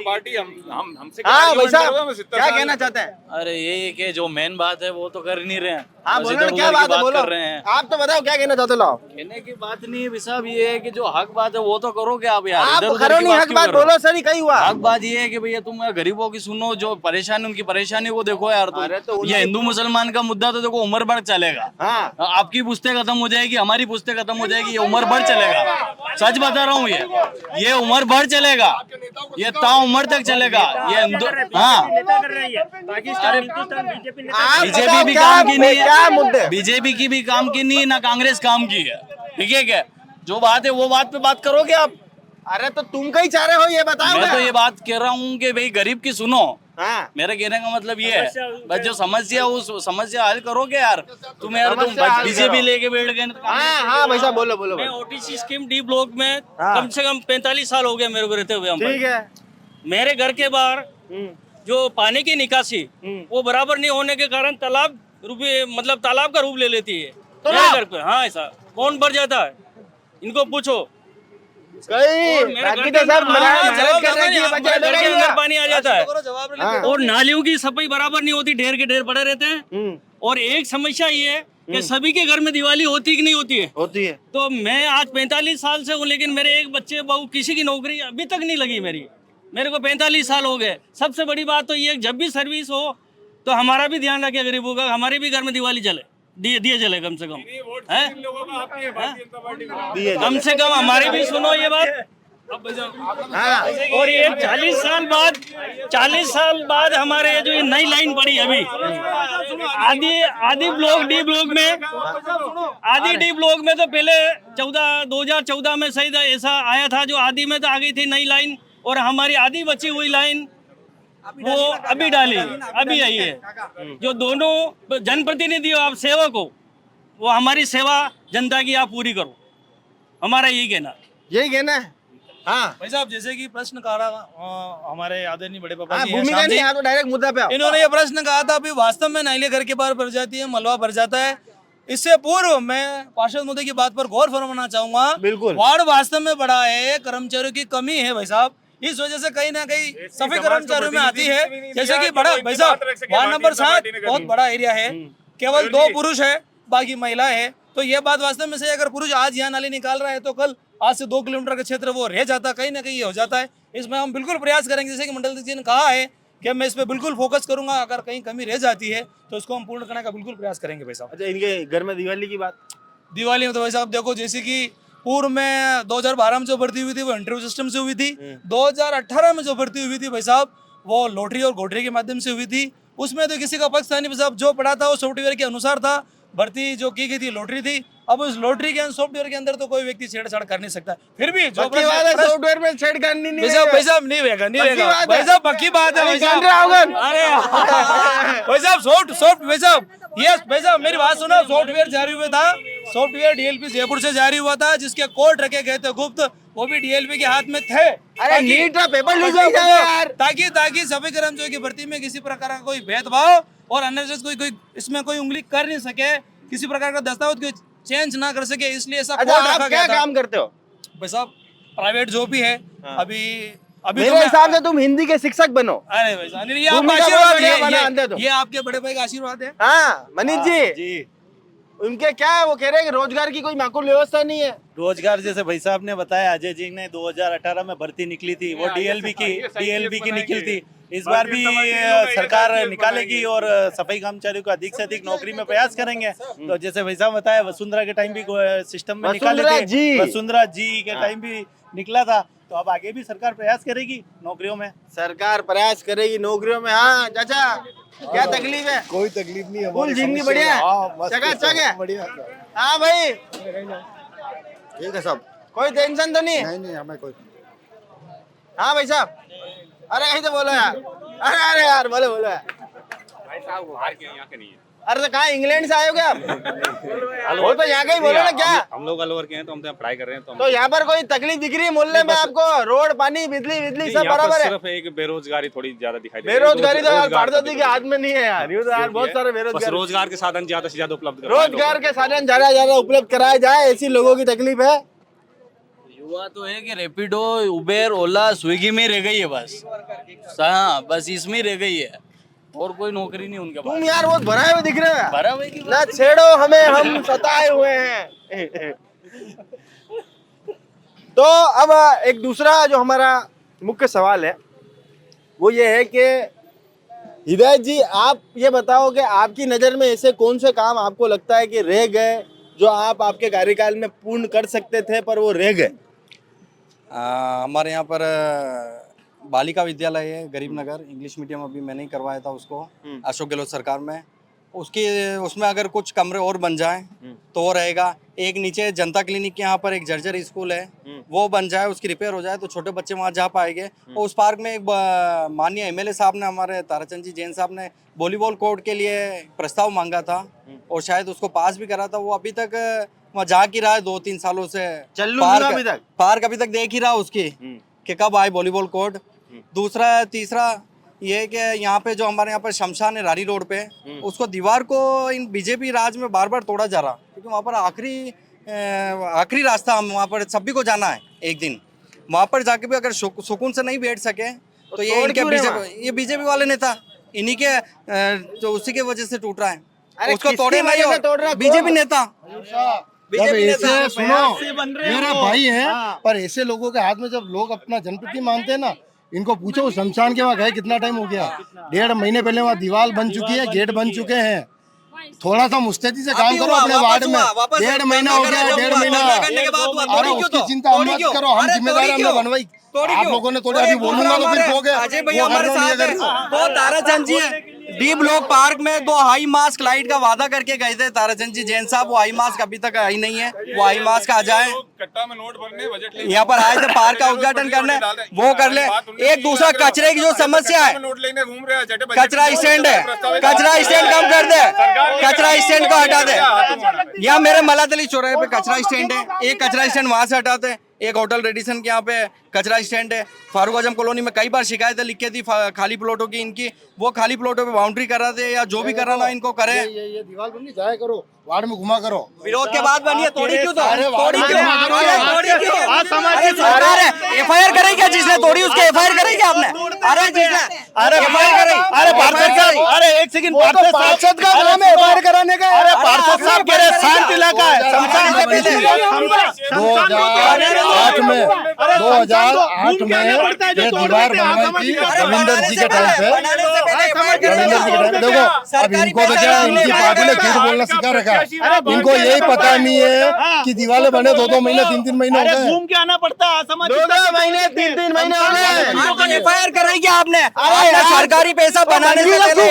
पार्टी हमसे हाँ भाई साहब, क्या कहना चाहते हैं? अरे ये कि जो मेन बात है वो तो कर ही नहीं रहे हैं। हाँ बस बोलो, इधर क्या उधर की बात है बोलो। कर रहे हैं। आप तो बताओ क्या कहना चाहते हो? लाओ। कहने की बात नहीं है साहब, ये है कि जो हक बात है वो तो करोगे आप यार। आप इधर उधर करो की नहीं, हक क्यों बात कर रहे हो? बोलो। सर ही कही हुआ हक बात ये है कि भैया तुम गरीबों की सुनो, जो परेशानी उनकी परेशानी को देखो यार। तुम ये हिंदू मुसलमान का मुद्दा तो देखो उम्र भर चलेगा। हाँ। आपकी पुश्तें खत्म हो जाएगी, हमारी पुश्तें खत्म हो जाएगी, ये उम्र भर चलेगा। सच बता रहा हूँ, ये उम्र भर चलेगा। ये ताउम्र तक चलेगा। ये हाँ, नेता कर रही है पाकिस्तान, हिंदुस्तान, बीजेपी नेता आप बीजेपी बताओ भी क्या काम की नहीं क्या मुद्दे? है, बीजेपी की भी काम की नहीं है, ना कांग्रेस काम की है। ठीक है क्या? जो बात है वो बात पे बात करोगे आप। अरे तो तुम कहीं चाह रहे हो ये बताओ। मैं तो ये बात कह रहा हूँ कि भाई गरीब की सुनो। हाँ मेरे कहने का मतलब ये है, बस जो समस्या उस समस्या हल करोगे यार। तुम यार तुम बीजेपी लेके बैठ गए। हाँ हाँ भाई साहब बोलो बोलो मैं बोलो। ओटीसी स्कीम डी ब्लॉक में हाँ। कम से कम 45 साल हो गए मेरे को रहते हुए। हम ठीक है। मेरे घर के बाहर जो पानी की निकासी वो बराबर नहीं होने के कारण तालाब मतलब तालाब का रूप ले लेती है मेरे घर पे। हाँ ऐसा कौन भर जाता है, इनको पूछो। बाकी तो सब मेहनत कर रहे हैं, बच्चे घर के अंदर पानी आ जाता है हाँ। और नालियों की सफाई बराबर नहीं होती, ढेर के ढेर पड़े रहते हैं। और एक समस्या ये है कि सभी के घर में दिवाली होती कि नहीं होती है? होती है। तो मैं आज 45 साल से हूँ, लेकिन मेरे एक बच्चे बहू किसी की नौकरी अभी तक नहीं लगी मेरी। मेरे को 45 साल हो गए। सबसे बड़ी बात तो ये है, जब भी सर्विस हो तो हमारा भी ध्यान रखे गरीबों का, हमारे भी घर में दिवाली जले, दिए जले कम से कम है, कम से कम हमारी भी सुनो ये बात। हाँ। और ये 40 साल बाद हमारे जो ये नई लाइन पड़ी अभी आदि ब्लॉक डी ब्लॉक में तो पहले 2014 में सही ऐसा आया था, जो आदि में तो आ गई थी नई लाइन, और हमारी आधी बची हुई लाइन वो अभी डाली, अभी आई है। जो दोनों जनप्रतिनिधि हो, आप सेवक हो, वो हमारी सेवा जनता की आप पूरी करो, हमारा यही कहना है। हाँ भाई साहब, जैसे कि प्रश्न कहा हमारे आदरणीय बड़े पापा जी हैं, भूमिका श्याम नहीं जी, है तो डायरेक्ट मुद्दा पे आओ। इन्होंने ये प्रश्न कहा था अभी वास्तव में नाले घर के बाहर भर जाती है, मलबा भर जाता है। इससे पूर्व मैं पार्षद मुद्दे की बात पर गौर फरमाना चाहूंगा। बिल्कुल। वार्ड वास्तव में बड़ा है, कर्मचारियों की कमी है भाई साहब। इस वजह से कहीं ना कहीं सफाई कर्मचारियों में आती है, जैसे कि बड़ा भाई साहब वार्ड नंबर 7 बहुत बड़ा एरिया है, केवल 2 पुरुष है, बाकी महिला है। तो ये बात वास्तव में से, अगर पुरुष आज यहाँ नाली निकाल रहा है तो कल आज से 2 किलोमीटर का क्षेत्र वो रह जाता, कहीं ना कहीं ये हो जाता है। इसमें हम बिल्कुल प्रयास करेंगे, जैसे कि मंडल जी ने कहा है कि मैं इस पे बिल्कुल फोकस करूंगा। अगर कहीं कमी रह जाती है तो उसको हम पूर्ण करने का बिल्कुल प्रयास करेंगे भाई साहब। अच्छा, इनके घर में दिवाली की बात, दिवाली में तो भाई साहब देखो, जैसे कि पूर्व में 2012 में जो भर्ती हुई थी वो इंटरव्यू सिस्टम से हुई थी। 2018 में जो भर्ती हुई थी भाई साहब वो लॉटरी और घोटरी के माध्यम से हुई थी। उसमें तो किसी का पक्ष था नहीं भाई साहब, जो पढ़ा था वो सॉफ्टवेयर के अनुसार था। भर्ती जो की गई थी लॉटरी थी। अब उस लॉटरी के सॉफ्टवेयर के अंदर तो कोई व्यक्ति छेड़छाड़ कर नहीं सकता। फिर भी जो सॉफ्टवेयर में छेड़खानी नहीं है। भाई साहब नहीं रहेगा, नहीं रहेगा भाई साहब, पक्की बात है भाई साहब। अरे भाई साहब सॉफ्ट भाई साहब, यस भाई साहब मेरी बात सुनो। सॉफ्टवेयर जारी हुआ था, सॉफ्टवेयर डीएलपी जयपुर से जारी हुआ था, जिसके कोड रखे गए थे गुप्त, वो भी डीएलपी के हाथ में थे। अरे नीट का पेपर लीक हो जाए यार, ताकि सभी कर्मचारियों की भर्ती में किसी प्रकार का कोई भेदभाव और अन्य कोई इसमें कोई उंगली कर नहीं सके, किसी प्रकार का दस्तावेज कोई चेंज ना कर सके, इसलिए ऐसा कोड रखा गया था। क्या काम करते हो भाई साहब? प्राइवेट जॉब भी है। अभी मेरे हिसाब से तुम हिंदी के शिक्षक बनो। अरे भाई साहब, ये आपका आशीर्वाद, ये आपके बड़े भाई का आशीर्वाद है। हाँ मनीष जी, उनके क्या है, वो कह रहे हैं कि रोजगार की कोई माकूल व्यवस्था नहीं है। रोजगार जैसे भाई साहब ने बताया, अजय जी ने 2018 में भर्ती निकली थी, वो डीएलबी की निकली थी। इस बार भी सरकार निकालेगी और सफाई कर्मचारियों को अधिक से अधिक नौकरी में प्रयास करेंगे। तो जैसे भाई साहब बताया, वसुंधरा के टाइम भी सिस्टम में निकाले थे, वसुंधरा जी के टाइम भी निकला था। तो अब आगे भी सरकार प्रयास करेगी नौकरियों में, सरकार प्रयास करेगी नौकरियों में। हाँ चाचा, क्या तकलीफ है? कोई तकलीफ नहीं है, फुल जिंदगी बढ़िया है, चकाचक है। बढ़िया। हाँ भाई ठीक है सब, कोई टेंशन तो नहीं? नहीं हमें कोई। हाँ भाई साहब, अरे यही तो बोलो यार, अरे यार बोलो यार। भाई साहब बाहर के यहाँ के नहीं है। अरे तो कहाँ, इंग्लैंड से आए हो क्या आप? वो तो यहाँ का ही बोलो ना। क्या हम लोग अलवर के हैं, तो हम तो पढ़ाई कर रहे हैं। तो यहाँ पर कोई तकलीफ दिख रही है मोहल्ले में आपको? रोड, पानी, बिजली सब बराबर है? सिर्फ एक बेरोजगारी थोड़ी ज्यादा दिखाई दे रही है। बेरोजगारी तो यार पार्षद के हाथ में नहीं है यार, ये तो यार बहुत सारे बेरोजगार। रोजगार के साधन ज्यादा से ज्यादा उपलब्ध रोजगार के साधन ज्यादा उपलब्ध कराया जाए, ऐसी लोगों की तकलीफ है। युवा तो है कि रैपिडो, उबेर, ओला, स्विगी में रह गई है बस। हाँ बस इसमें रह गई है, और कोई नौकरी नहीं उनके पास। तुम यार बहुत भराए हुए दिख रहे हो। भरा हुए की ना छेड़ो हमें, हम सताए हुए हैं। तो अब एक दूसरा जो हमारा मुख्य सवाल है वो ये है कि हिदायत जी, आप ये बताओ कि आपकी नज़र में ऐसे कौन से काम आपको लगता है कि रह गए, जो आप आपके कार्यकाल में पूर्ण कर सकते थे पर वो रह गए? हमारे यहाँ पर बालिका विद्यालय है गरीब नगर, इंग्लिश मीडियम अभी मैंने ही करवाया था उसको अशोक गहलोत सरकार में। उसमें अगर कुछ कमरे और बन जाए तो वो रहेगा। एक नीचे जनता क्लिनिक के यहाँ पर एक जर्जर स्कूल है, वो बन जाए, उसकी रिपेयर हो जाए तो छोटे बच्चे वहाँ जा पाएंगे। और उस पार्क में एक माननीय एमएलए साहब ने, हमारे ताराचंद जी जैन साहब ने वॉलीबॉल कोर्ट के लिए प्रस्ताव मांगा था और शायद उसको पास भी करा था। वो अभी तक वहाँ जा ही रहा है 2-3 सालों से। पार्क अभी तक देख ही रहा उसकी कि कब आए वॉलीबॉल कोर्ट। दूसरा तीसरा ये है कि यहाँ पे जो हमारे यहाँ पर शमशान है रारी रोड पे, उसको दीवार को इन बीजेपी राज में बार बार तोड़ा जा रहा, क्योंकि वहाँ पर आखिरी रास्ता हम वहाँ पर सभी को जाना है एक दिन। वहाँ पर जाके भी अगर सुकून से नहीं बैठ सके तो ये इनके बीजेपी वाले नेता इन्हीं के जो उसी के वजह से टूट रहा है। उसको तोड़े नहीं हो बीजेपी नेता। ऐसे सुनो, मेरा भाई है, पर ऐसे लोगों के हाथ में जब लोग अपना जनप्रति मानते हैं ना, इनको पूछो शमशान के वहाँ गए कितना टाइम हो गया? 1.5 महीने पहले वहाँ दीवार बन चुकी है, गेट बन चुके हैं। थोड़ा सा मुस्तैदी से काम करो अपने वार्ड में। 1.5 महीना हो गया, 1.5 महीना। अरे उसकी चिंता मत करो, हम जिम्मेदार हमने बनवाई, आप लोगों ने तोड़ी। अभी बोलूंगा तो फिर कहोगे अजय भैया हमारे साथ है, वो ताराचंद जी है। डी ब्लॉक पार्क में 2 हाई मास्क लाइट का वादा करके गए थे ताराचंद जी जैन साहब, वो हाई मास्क अभी तक आई नहीं है। वो हाई मास्क आ जाए, कट्टा में नोट भरने, बजट यहाँ पर आए थे पार्क का उद्घाटन करने, वो कर ले। एक दूसरा कचरे की जो समस्या है, नोट लेने घूम रहे हैं, कचरा स्टैंड है, कचरा स्टैंड कम कर दे, कचरा स्टैंड को हटा दे। यहाँ मेरे मलातली चौराहे पे कचरा स्टैंड है, एक कचरा स्टैंड वहां से हटाते। एक होटल रेडिसन के यहाँ पे कचरा स्टैंड है। फारूक आजम कॉलोनी में कई बार शिकायतें लिख के थी खाली प्लॉटों की इनकी, वो खाली प्लॉटों पे बाउंड्री करा दे या जो भी कराना इनको करे। ये दीवार बनी जाया करो, वार्ड में घुमा करो। विरोध के बाद बनी है, तोड़ी क्यों? तोड़ी क्यों? सरकार है, एफआईआर करेगी क्या? जिसने तोड़ी उसके एफआईआर करेगी आपने? अरे अरे एक सेकंड, पार्षद का नाम है एफआईआर कराने का। अरे पार्षद साहब कह रहे शांत इलाका है। 2008 में ये दीवार बनवाई थी रविंदर जी के टाइम पे। देखो अब इनको तो क्या, इनकी पार्टी ने झूठ बोलना सिखा रखा है। इनको यही पता नहीं है कि दीवारें बने 2-2 महीने 3-3 महीने हो गए। घूम के आना पड़ता है, 2-2 महीने 3-3 महीने हो गए। एफआईआर करेगी आपने? सरकारी पैसा बनाने से पहले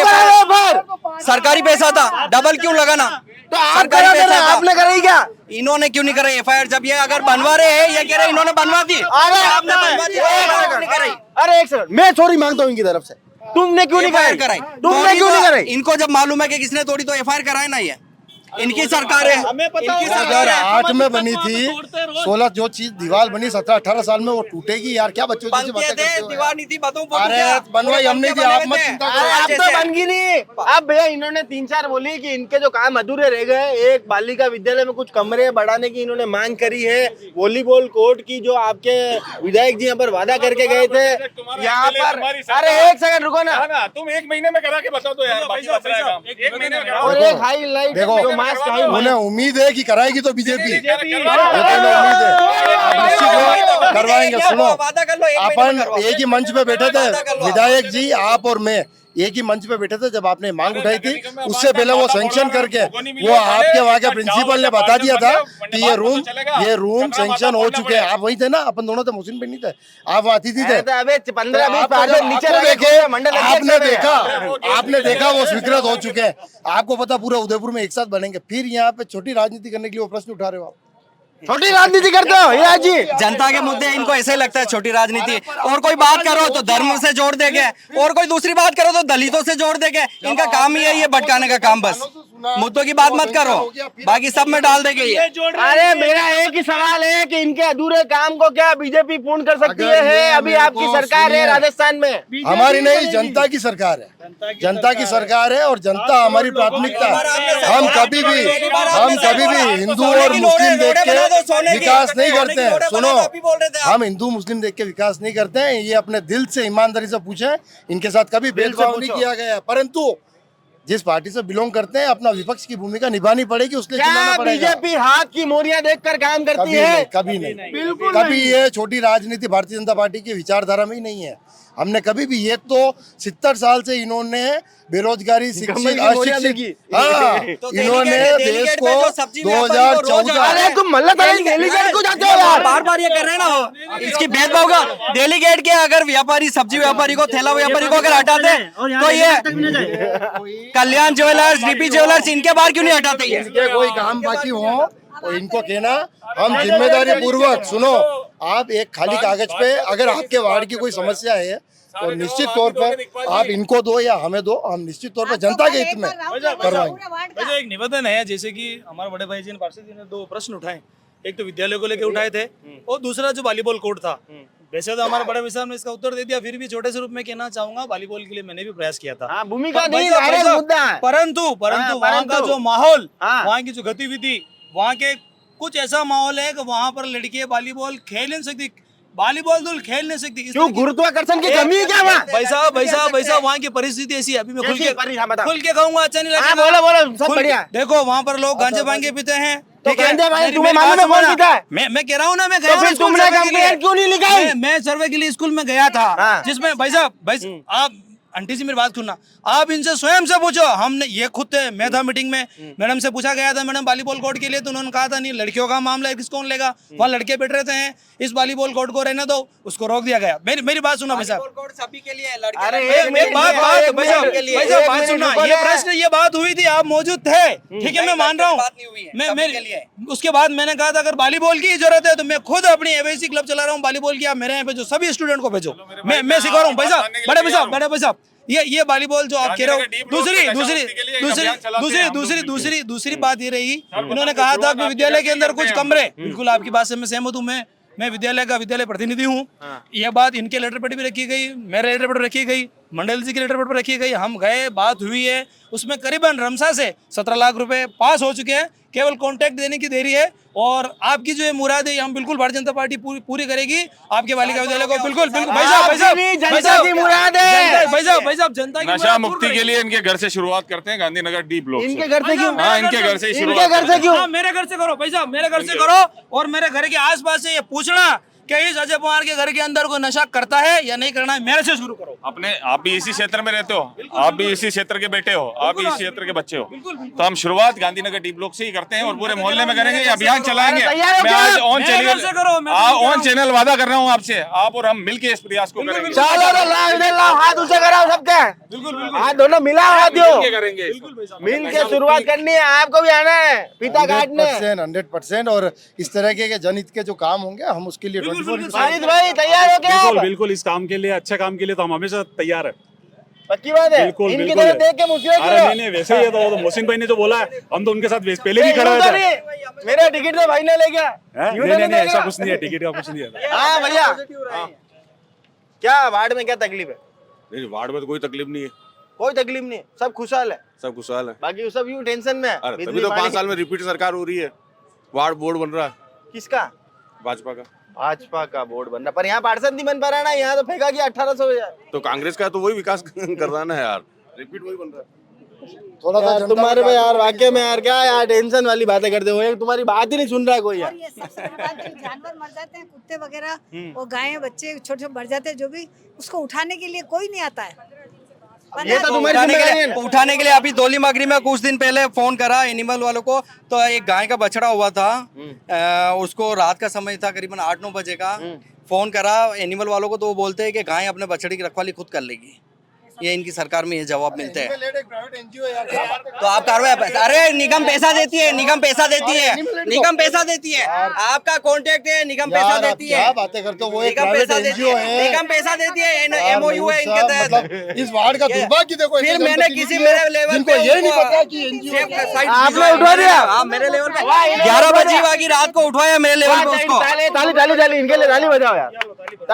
सरकारी पैसा था, डबल क्यों लगाना? तो सरकारी पैसा आपने कराई क्या? इन्होंने क्यों नहीं कराई एफआईआर? जब ये अगर बनवा रहे हैं, ये कह रहे इन्होंने बनवा दी। अरे आपने बनवा दी, नहीं कराई। अरे एक सेकंड, मैं सॉरी मांगता हूँ इनकी तरफ से। तुमने क्यों नहीं कराई? तुमने क्यों नहीं कराई? इनको जब मालूम है कि किसने तोड़ी तो एफआईआर कराए ना। ये इनकी सरकार है, इनकी सरकार है। 2008 में बनी थी 16 जो चीज दीवार बनी 17-18 साल में वो टूटेगी यार? क्या बच्चों जैसे बातें करते हो? दीवार नहीं थी, बताऊं? अरे बनवाई हमने थी, आप मत चिंता करो। अब तो बन गई नहीं। अब भैया इन्होंने 3-4 बोली कि इनके जो काम अधूरे रह गए। एक बालिका विद्यालय में कुछ कमरे बढ़ाने की इन्होंने मांग करी है। वॉलीबॉल कोर्ट की जो आपके विधायक जी यहाँ पर वादा करके गए थे यहाँ पर। अरे एक सेकंड रुको ना, तुम 1 महीने में करा के बताओ तो यार, बाकी बात रहेगा। 1 महीने में और एक हाईलाइट देखो, उन्हें उम्मीद है कि कराएगी तो बीजेपी, करवाएंगे। सुनो, अपन एक ही मंच पे बैठे थे, विधायक जी, आप और मैं एक ही मंच पे बैठे थे जब आपने मांग उठाई थी। उससे पहले वो सैंक्शन करके वो आपके वहाँ के प्रिंसिपल ने बता दिया था कि ये रूम सैंक्शन हो चुके हैं। आप वही थे ना? अपन दोनों थे, मुस्लिम भी नहीं थे, आप वहाँ अतिथि थे। आपने देखा वो स्वीकृत हो चुके हैं। आपको पता पूरे उदयपुर में एक साथ बनेंगे। फिर यहाँ पे छोटी राजनीति करने के लिए वो प्रश्न उठा रहे हो आप। छोटी राजनीति करते हो या जी? जनता के मुद्दे इनको ऐसे लगता है छोटी राजनीति। और कोई बात करो तो धर्म से जोड़ देंगे, और कोई दूसरी बात करो तो दलितों से जोड़ देंगे। इनका काम ही है ये भटकाने का काम। बस मुद्दों की बात मत करो, बाकी सब में डाल देंगे ये। अरे मेरा एक ही सवाल है कि इनके अधूरे काम को क्या बीजेपी पूर्ण कर सकती है? अभी आपकी सरकार है राजस्थान में। हमारी नहीं, जनता की सरकार है। जनता की सरकार है और जनता हमारी प्राथमिकता है। हम कभी भी हिंदू और मुस्लिम देख के विकास नहीं करते हैं। सुनो, हम हिंदू मुस्लिम देख के विकास नहीं करते हैं। ये अपने दिल से ईमानदारी से पूछे, इनके साथ कभी भेदभाव नहीं किया गया। परंतु जिस पार्टी से बिलोंग करते हैं अपना विपक्ष की भूमिका निभानी पड़ेगी, उसके लिए क्या चिल्लाना पड़ेगा। बीजेपी हाथ की मोहरियां देखकर काम करती कभी है? नहीं, कभी नहीं, बिल्कुल कभी नहीं। ये छोटी राजनीति भारतीय जनता पार्टी की विचारधारा में ही नहीं है। हमने कभी भी, ये तो 70 साल से इन्होंने बेरोजगारी, शिक्षित, अशिक्षित, हाँ, इन्होंने देश को 2014। अरे तुम मल्लत अली डेलीगेट को जाते हो यार, बार बार ये कर रहे हैं ना, इसकी भेदभाव का डेलीगेट के अगर व्यापारी, सब्जी व्यापारी को, ठेला व्यापारी को अगर हटाते तो ये कल्याण ज्वेलर्स, डीपी ज्वेलर्स, इनके बाहर क्यों नहीं हटाते? ये इनके कोई काम बाकी हो तो इनको कहना, हम जिम्मेदारी पूर्वक, सुनो, आप एक खाली कागज पे अगर आपके वार्ड की कोई समस्या है तो निश्चित तौर पर आप इनको दो या हमें दो, हम निश्चित तौर पर जनता के हित में करवाएंगे। वैसे एक निवेदन है, जैसे कि हमारे बड़े भाई जी ने, पार्षद जी ने 2 प्रश्न उठाए, एक तो विद्यालय को लेकर उठाए थे और दूसरा जो वॉलीबॉल कोर्ट था। वैसे तो हमारे बड़े भाई साहब ने इसका उत्तर दे दिया, फिर भी छोटे से रूप में कहना चाहूंगा, वॉलीबॉल के लिए मैंने भी प्रयास किया था। भूमिका नहीं, भाई डायरेक्ट साहब, मुद्दा है। परंतु वहाँ का जो माहौल, वहाँ की जो गतिविधि, वहाँ के कुछ ऐसा माहौल है कि वहाँ पर लड़कियां वॉलीबॉल खेल नहीं सकती, वॉलीबॉल तो खेल नहीं सकती। क्यों, गुरुत्वाकर्षण की कमी है क्या वहाँ? भाई साहब वहाँ की परिस्थिति ऐसी है। अभी मैं खुल के कहूंगा, अच्छा नहीं लगेगा। बोलो, सब बढ़िया। देखो वहाँ पर लोग गांजे भांगे पीते हैं, तो कहते भाई तुम्हें मालूम है कौन पीता है? मैं कह रहा हूँ ना, मैं तो गया फिर तुमने कंप्लेंट क्यों नहीं लिखाई? मैं सर्वे के लिए स्कूल में गया था, जिसमें भाई साहब आप आंटी जी मेरी बात सुनना, आप इनसे स्वयं से पूछो। हमने ये खुद थे, मैं था मीटिंग में, मैडम से पूछा गया था, मैडम वॉलीबॉल कोर्ट के लिए, तो उन्होंने कहा था नहीं, लड़कियों का मामला है, किसको लेगा, वहाँ लड़के बैठ रहे हैं, इस वॉलीबॉल कोर्ट को रहने दो, उसको रोक दिया गया। मेरी बात सुना भाई साहब, सभी के लिए, बात सुनना, ये प्रश्न, ये बात हुई थी, आप मौजूद थे, ठीक है, मैं मान रहा हूँ। उसके बाद मैंने कहा था अगर वॉलीबॉल की जरूरत है तो मैं खुद अपनी एबीसी क्लब चला रहा हूँ वॉलीबॉल की, आप मेरे यहाँ पे जो सभी स्टूडेंट को भेजो, मैं सिखा रहा हूँ। भाई साहब, बड़े भाई साहब, ये वॉलीबॉल जो आप कह रहे हो, दूसरी बात ये रही, इन्होंने कहा था कि विद्यालय के अंदर कुछ कमरे, बिल्कुल आपकी बात से मैं सहमत हूँ, मैं विद्यालय प्रतिनिधि हूँ। यह बात इनके लेटर पर भी रखी गई, मेरे लेटर पर रखी गई, मंडल जी के लेटर पर रखी गई, हम गए, बात हुई है, उसमें करीबन रमसा से 17 लाख रुपए पास हो चुके हैं, केवल कॉन्ट्रैक्ट देने की देरी है। और आपकी जो मुराद है हम बिल्कुल भारतीय जनता पार्टी पूरी करेगी, आपके बालिका विद्यालय को बिल्कुल भाई साहब जनता की नशा मुक्ति के लिए इनके घर से शुरुआत करते हैं, गांधीनगर डी ब्लॉक। इनके घर से क्यों? हाँ, इनके घर से क्यों? मेरे घर से करो भाई साहब, मेरे घर से करो, और मेरे घर के आसपास से ये पूछना कि इस अजय पवार के घर के अंदर कोई नशा करता है या नहीं करना है, मेरे से शुरू करो। आप भी इसी क्षेत्र में रहते हो, आप भी इसी क्षेत्र के बेटे हो, आप भी इस क्षेत्र के बच्चे हो, तो हम शुरुआत गांधीनगर डी ब्लॉक से ही करते हैं और पूरे मोहल्ले में करेंगे, अभियान चलाएंगे। मैं आज ऑन चैनल वादा कर रहा हूँ आपसे, आप और हम मिलके इस प्रयास को करेंगे। हाथ ऊंचे कराओ सबके, हाथ दोनों मिला, हाथ दो, मिल के शुरुआत करनी है, आपको भी आना है फीता काटने। 100% और इस तरह के जनहित के जो काम होंगे हम उसके लिए भाई तैयार हो क्या? बिल्कुल इस काम के लिए, अच्छे काम के लिए तो हम हमेशा तैयार है। पक्की बात है, इनकी तरह देख के मुस्कुरा क्यों? अरे नहीं, वैसे ही तो मोहसिन भाई ने जो बोला है, हम तो उनके साथ पहले भी खड़े हुए थे। मेरा टिकट तो भाई ने ले गया। नहीं, ऐसा कुछ नहीं है, टिकट का कुछ नहीं है। हाँ भैया, क्या वार्ड में क्या तकलीफ है? नहीं, वार्ड में तो कोई तकलीफ नहीं है, कोई तकलीफ नहीं है, सब खुशहाल है, सब खुशहाल है। बाकी सब यूँ टेंशन में है। अरे तभी तो 5 साल में रिपीट सरकार हो रही है, वार्ड बोर्ड बन रहा है। किसका? भाजपा का। भाजपा का बोर्ड बनना, पर यहाँ पार्षद नहीं बन पा रहा ना, यहाँ तो फेंका कि 1800 तो कांग्रेस का तो वही विकास कर रहा ना यार, रिपीट वही बन रहा है। थोड़ा सा तुम्हारे में यार, वाक्य में यार क्या यार टेंशन वाली बातें करते हो, तुम्हारी बात ही नहीं सुन रहा कोई यार। जानवर मर जाते हैं, कुत्ते वगैरह, वो गायें, बच्चे छोटे मर जाते हैं, जो भी, उसको उठाने के लिए कोई नहीं आता है। ये तो उठाने के लिए अभी दोली मागरी में कुछ दिन पहले फोन करा एनिमल वालों को, तो एक गाय का बछड़ा हुआ था, उसको रात का समय था, करीबन 8-9 बजे का, फोन करा एनिमल वालों को, तो वो बोलते हैं कि गाय अपने बछड़ी की रखवाली खुद कर लेगी। ये इनकी सरकार में ये जवाब मिलते हैं। तो आप कार्रवाई, अरे निगम पैसा देती है, निगम पैसा देती है, निगम पैसा देती है, आपका कॉन्ट्रैक्ट है, निगम पैसा देती है, बातें करते हो, वो एक निगम प्राइवेट पैसा देती एनजीओ है, है, निगम पैसा देती है, एमओयू है इनके तहत। मतलब इस वार्ड का दुर्भाग्य देखो, फिर मैंने किसी मेरे लेवल जिनको पे ये नहीं पता कि एनजीओ आपने उठा दिया। हाँ, मेरे लेवल पे 11 बजे की रात को उठाया मेरे लेवल पे उसको, ताली इनके लिए ताली बजाओ यार,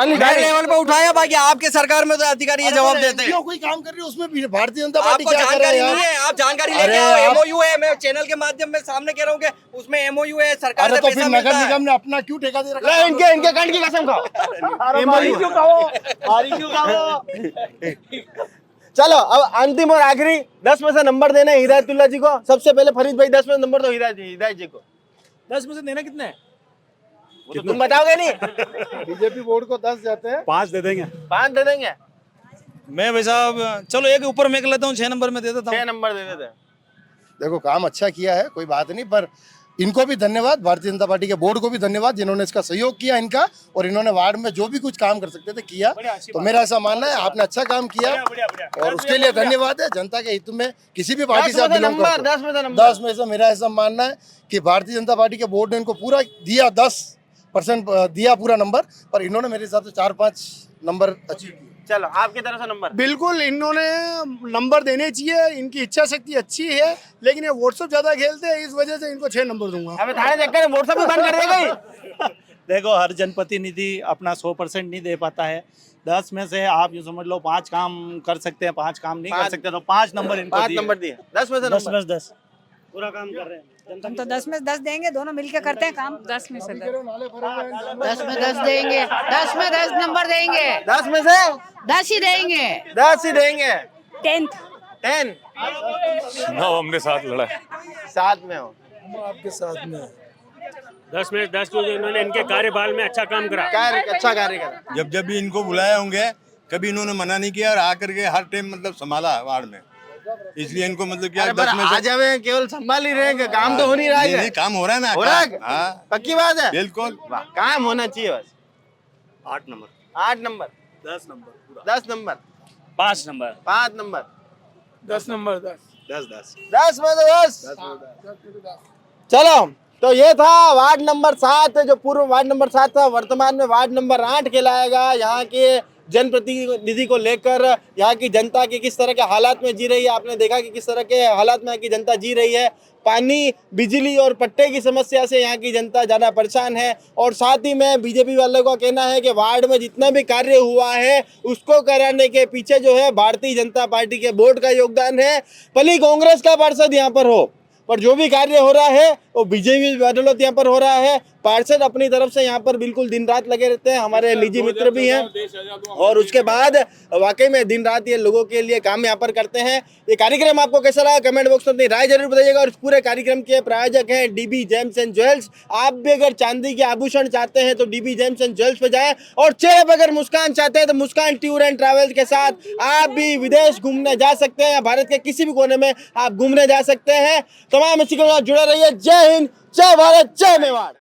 मेरे लेवल पे उठाया। बाकी आपके सरकार में तो अधिकारी ये जवाब देते हैं। कोई काम कर रही है उसमें भारतीय जनता पार्टी आपको क्या कर रहा है जानकारी यार? नहीं है, आप जानकारी लेके आओ। एमओयू है, मैं चैनल के माध्यम में सामने कह रहा हूँ कि उसमें एमओयू है, सरकार अरे से तो पैसा फिर मिलता नगर है। निगम ने अपना क्यों ठेका दे रखा है? इनके कंठ की कसम खाओ, क्यों खाओ, क्यों खाओ? चलो अब अंतिम और आखिरी 10 में से नंबर देना है हिदायतुल्लाह जी को। सबसे पहले फरीद भाई 10 में से नंबर दो हिदायत जी को। 10 में से देना कितना है? वो तो तुम बताओगे नहीं। बीजेपी बोर्ड को 10 जाते हैं, 5 दे देंगे। 5 दे देंगे। मैं भाई साहब चलो एक ऊपर में लेता हूँ, 6 नंबर में दे देता हूँ। 6 नंबर दे देते हैं। देखो काम अच्छा किया है, कोई बात नहीं, पर इनको भी धन्यवाद, भारतीय जनता पार्टी के बोर्ड को भी धन्यवाद जिन्होंने इसका सहयोग किया इनका, और इन्होंने वार्ड में जो भी कुछ काम कर सकते थे किया। तो मेरा ऐसा मानना है आपने अच्छा काम किया और उसके लिए धन्यवाद है। जनता के हित में किसी भी पार्टी से आप बिलोंग करते हो, 10 में से मेरा ऐसा मानना है कि भारतीय जनता पार्टी के बोर्ड ने इनको पूरा दिया, 10% दिया पूरा नंबर, पर इन्होंने मेरे हिसाब से 4-5 नंबर अचीव किए। चलो आपकी तरफ से नंबर। बिल्कुल इन्होंने नंबर देने चाहिए, इनकी इच्छा शक्ति अच्छी है, लेकिन ये व्हाट्सएप ज्यादा खेलते हैं, इस वजह से इनको 6 नंबर दूंगा। अबे थाने चक्कर में व्हाट्सएप भी बंद कर देगा। देखो हर जनप्रतिनिधि अपना 100% नहीं दे पाता है। 10 में से आप यूँ समझ लो 5 काम कर सकते हैं, 5 काम नहीं कर सकते, तो 5 नंबर इनको 5 नंबर दिए। 10 में से 10 में से 10 पूरा काम कर रहे हैं। हम तो 10 में से 10 देंगे, दोनों मिलके करते हैं काम। 10 में से 10 10 में 10 देंगे, 10 में 10 नंबर देंगे, 10 में से 10 ही देंगे, 10 ही देंगे। 10 ना हमने साथ लड़ा है, साथ में हो। आपके साथ में 10 में 10 क्योंकि इन्होंने इनके कार्यकाल में अच्छा काम करा। अच्छा कार्य करा। जब भी इनको बुलाए होंगे कभी इन्होंने मना नहीं किया और आकर के हर टाइम मतलब संभाला वार्ड में, इसलिए इनको मतलब क्या 10 में आज हमें केवल संभाल ही रहे हैं, काम तो हो नहीं रहा है। नहीं, काम हो रहा है ना, हो रहा है? हाँ पक्की बात है। बिल्कुल, काम होना चाहिए बस। 8 number 8 number 10 number 10 number 5 number 5 number 10 number 10 10 में तो 10। चलो तो ये था वार्ड नंबर 7, जो पूर्व वार्ड नंबर 7 था, वर्तमान में वार्ड नंबर 8 कहलाएगा। यहाँ के जनप्रतिनिधि को लेकर यहाँ की जनता के किस तरह के हालात में जी रही है, आपने देखा कि किस तरह के हालात में यहाँ की जनता जी रही है। पानी, बिजली और पट्टे की समस्या से यहाँ की जनता ज़्यादा परेशान है। और साथ ही में बीजेपी वालों का कहना है कि वार्ड में जितना भी कार्य हुआ है उसको कराने के पीछे जो है भारतीय जनता पार्टी के बोर्ड का योगदान है। भले कांग्रेस का पार्षद यहाँ पर हो, पर जो भी कार्य हो रहा है वो बीजेपी बदौलत यहाँ पर हो रहा है। पार्षद अपनी तरफ से यहाँ पर बिल्कुल दिन रात लगे रहते हैं, हमारे निजी मित्र भी हैं, और उसके बाद वाकई में दिन रात ये लोगों के लिए काम यहाँ पर करते हैं। ये कार्यक्रम आपको कैसा लगा कमेंट बॉक्स में अपनी राय जरूर बताइएगा। और इस पूरे कार्यक्रम के प्रायोजक हैं डीबी जेम्स एंड ज्वेल्स। आप भी अगर चांदी के आभूषण चाहते हैं तो डीबी जेम्स एंड ज्वेल्स पे जाएं, और चेहरे पर अगर मुस्कान चाहते हैं तो मुस्कान टूर एंड ट्रैवल्स के साथ आप भी विदेश घूमने जा सकते हैं। भारत के किसी भी कोने में आप घूमने जा सकते हैं। तमाम इसी के साथ जुड़े रहिए। जय हिंद, जय भारत, जय मेवाड़।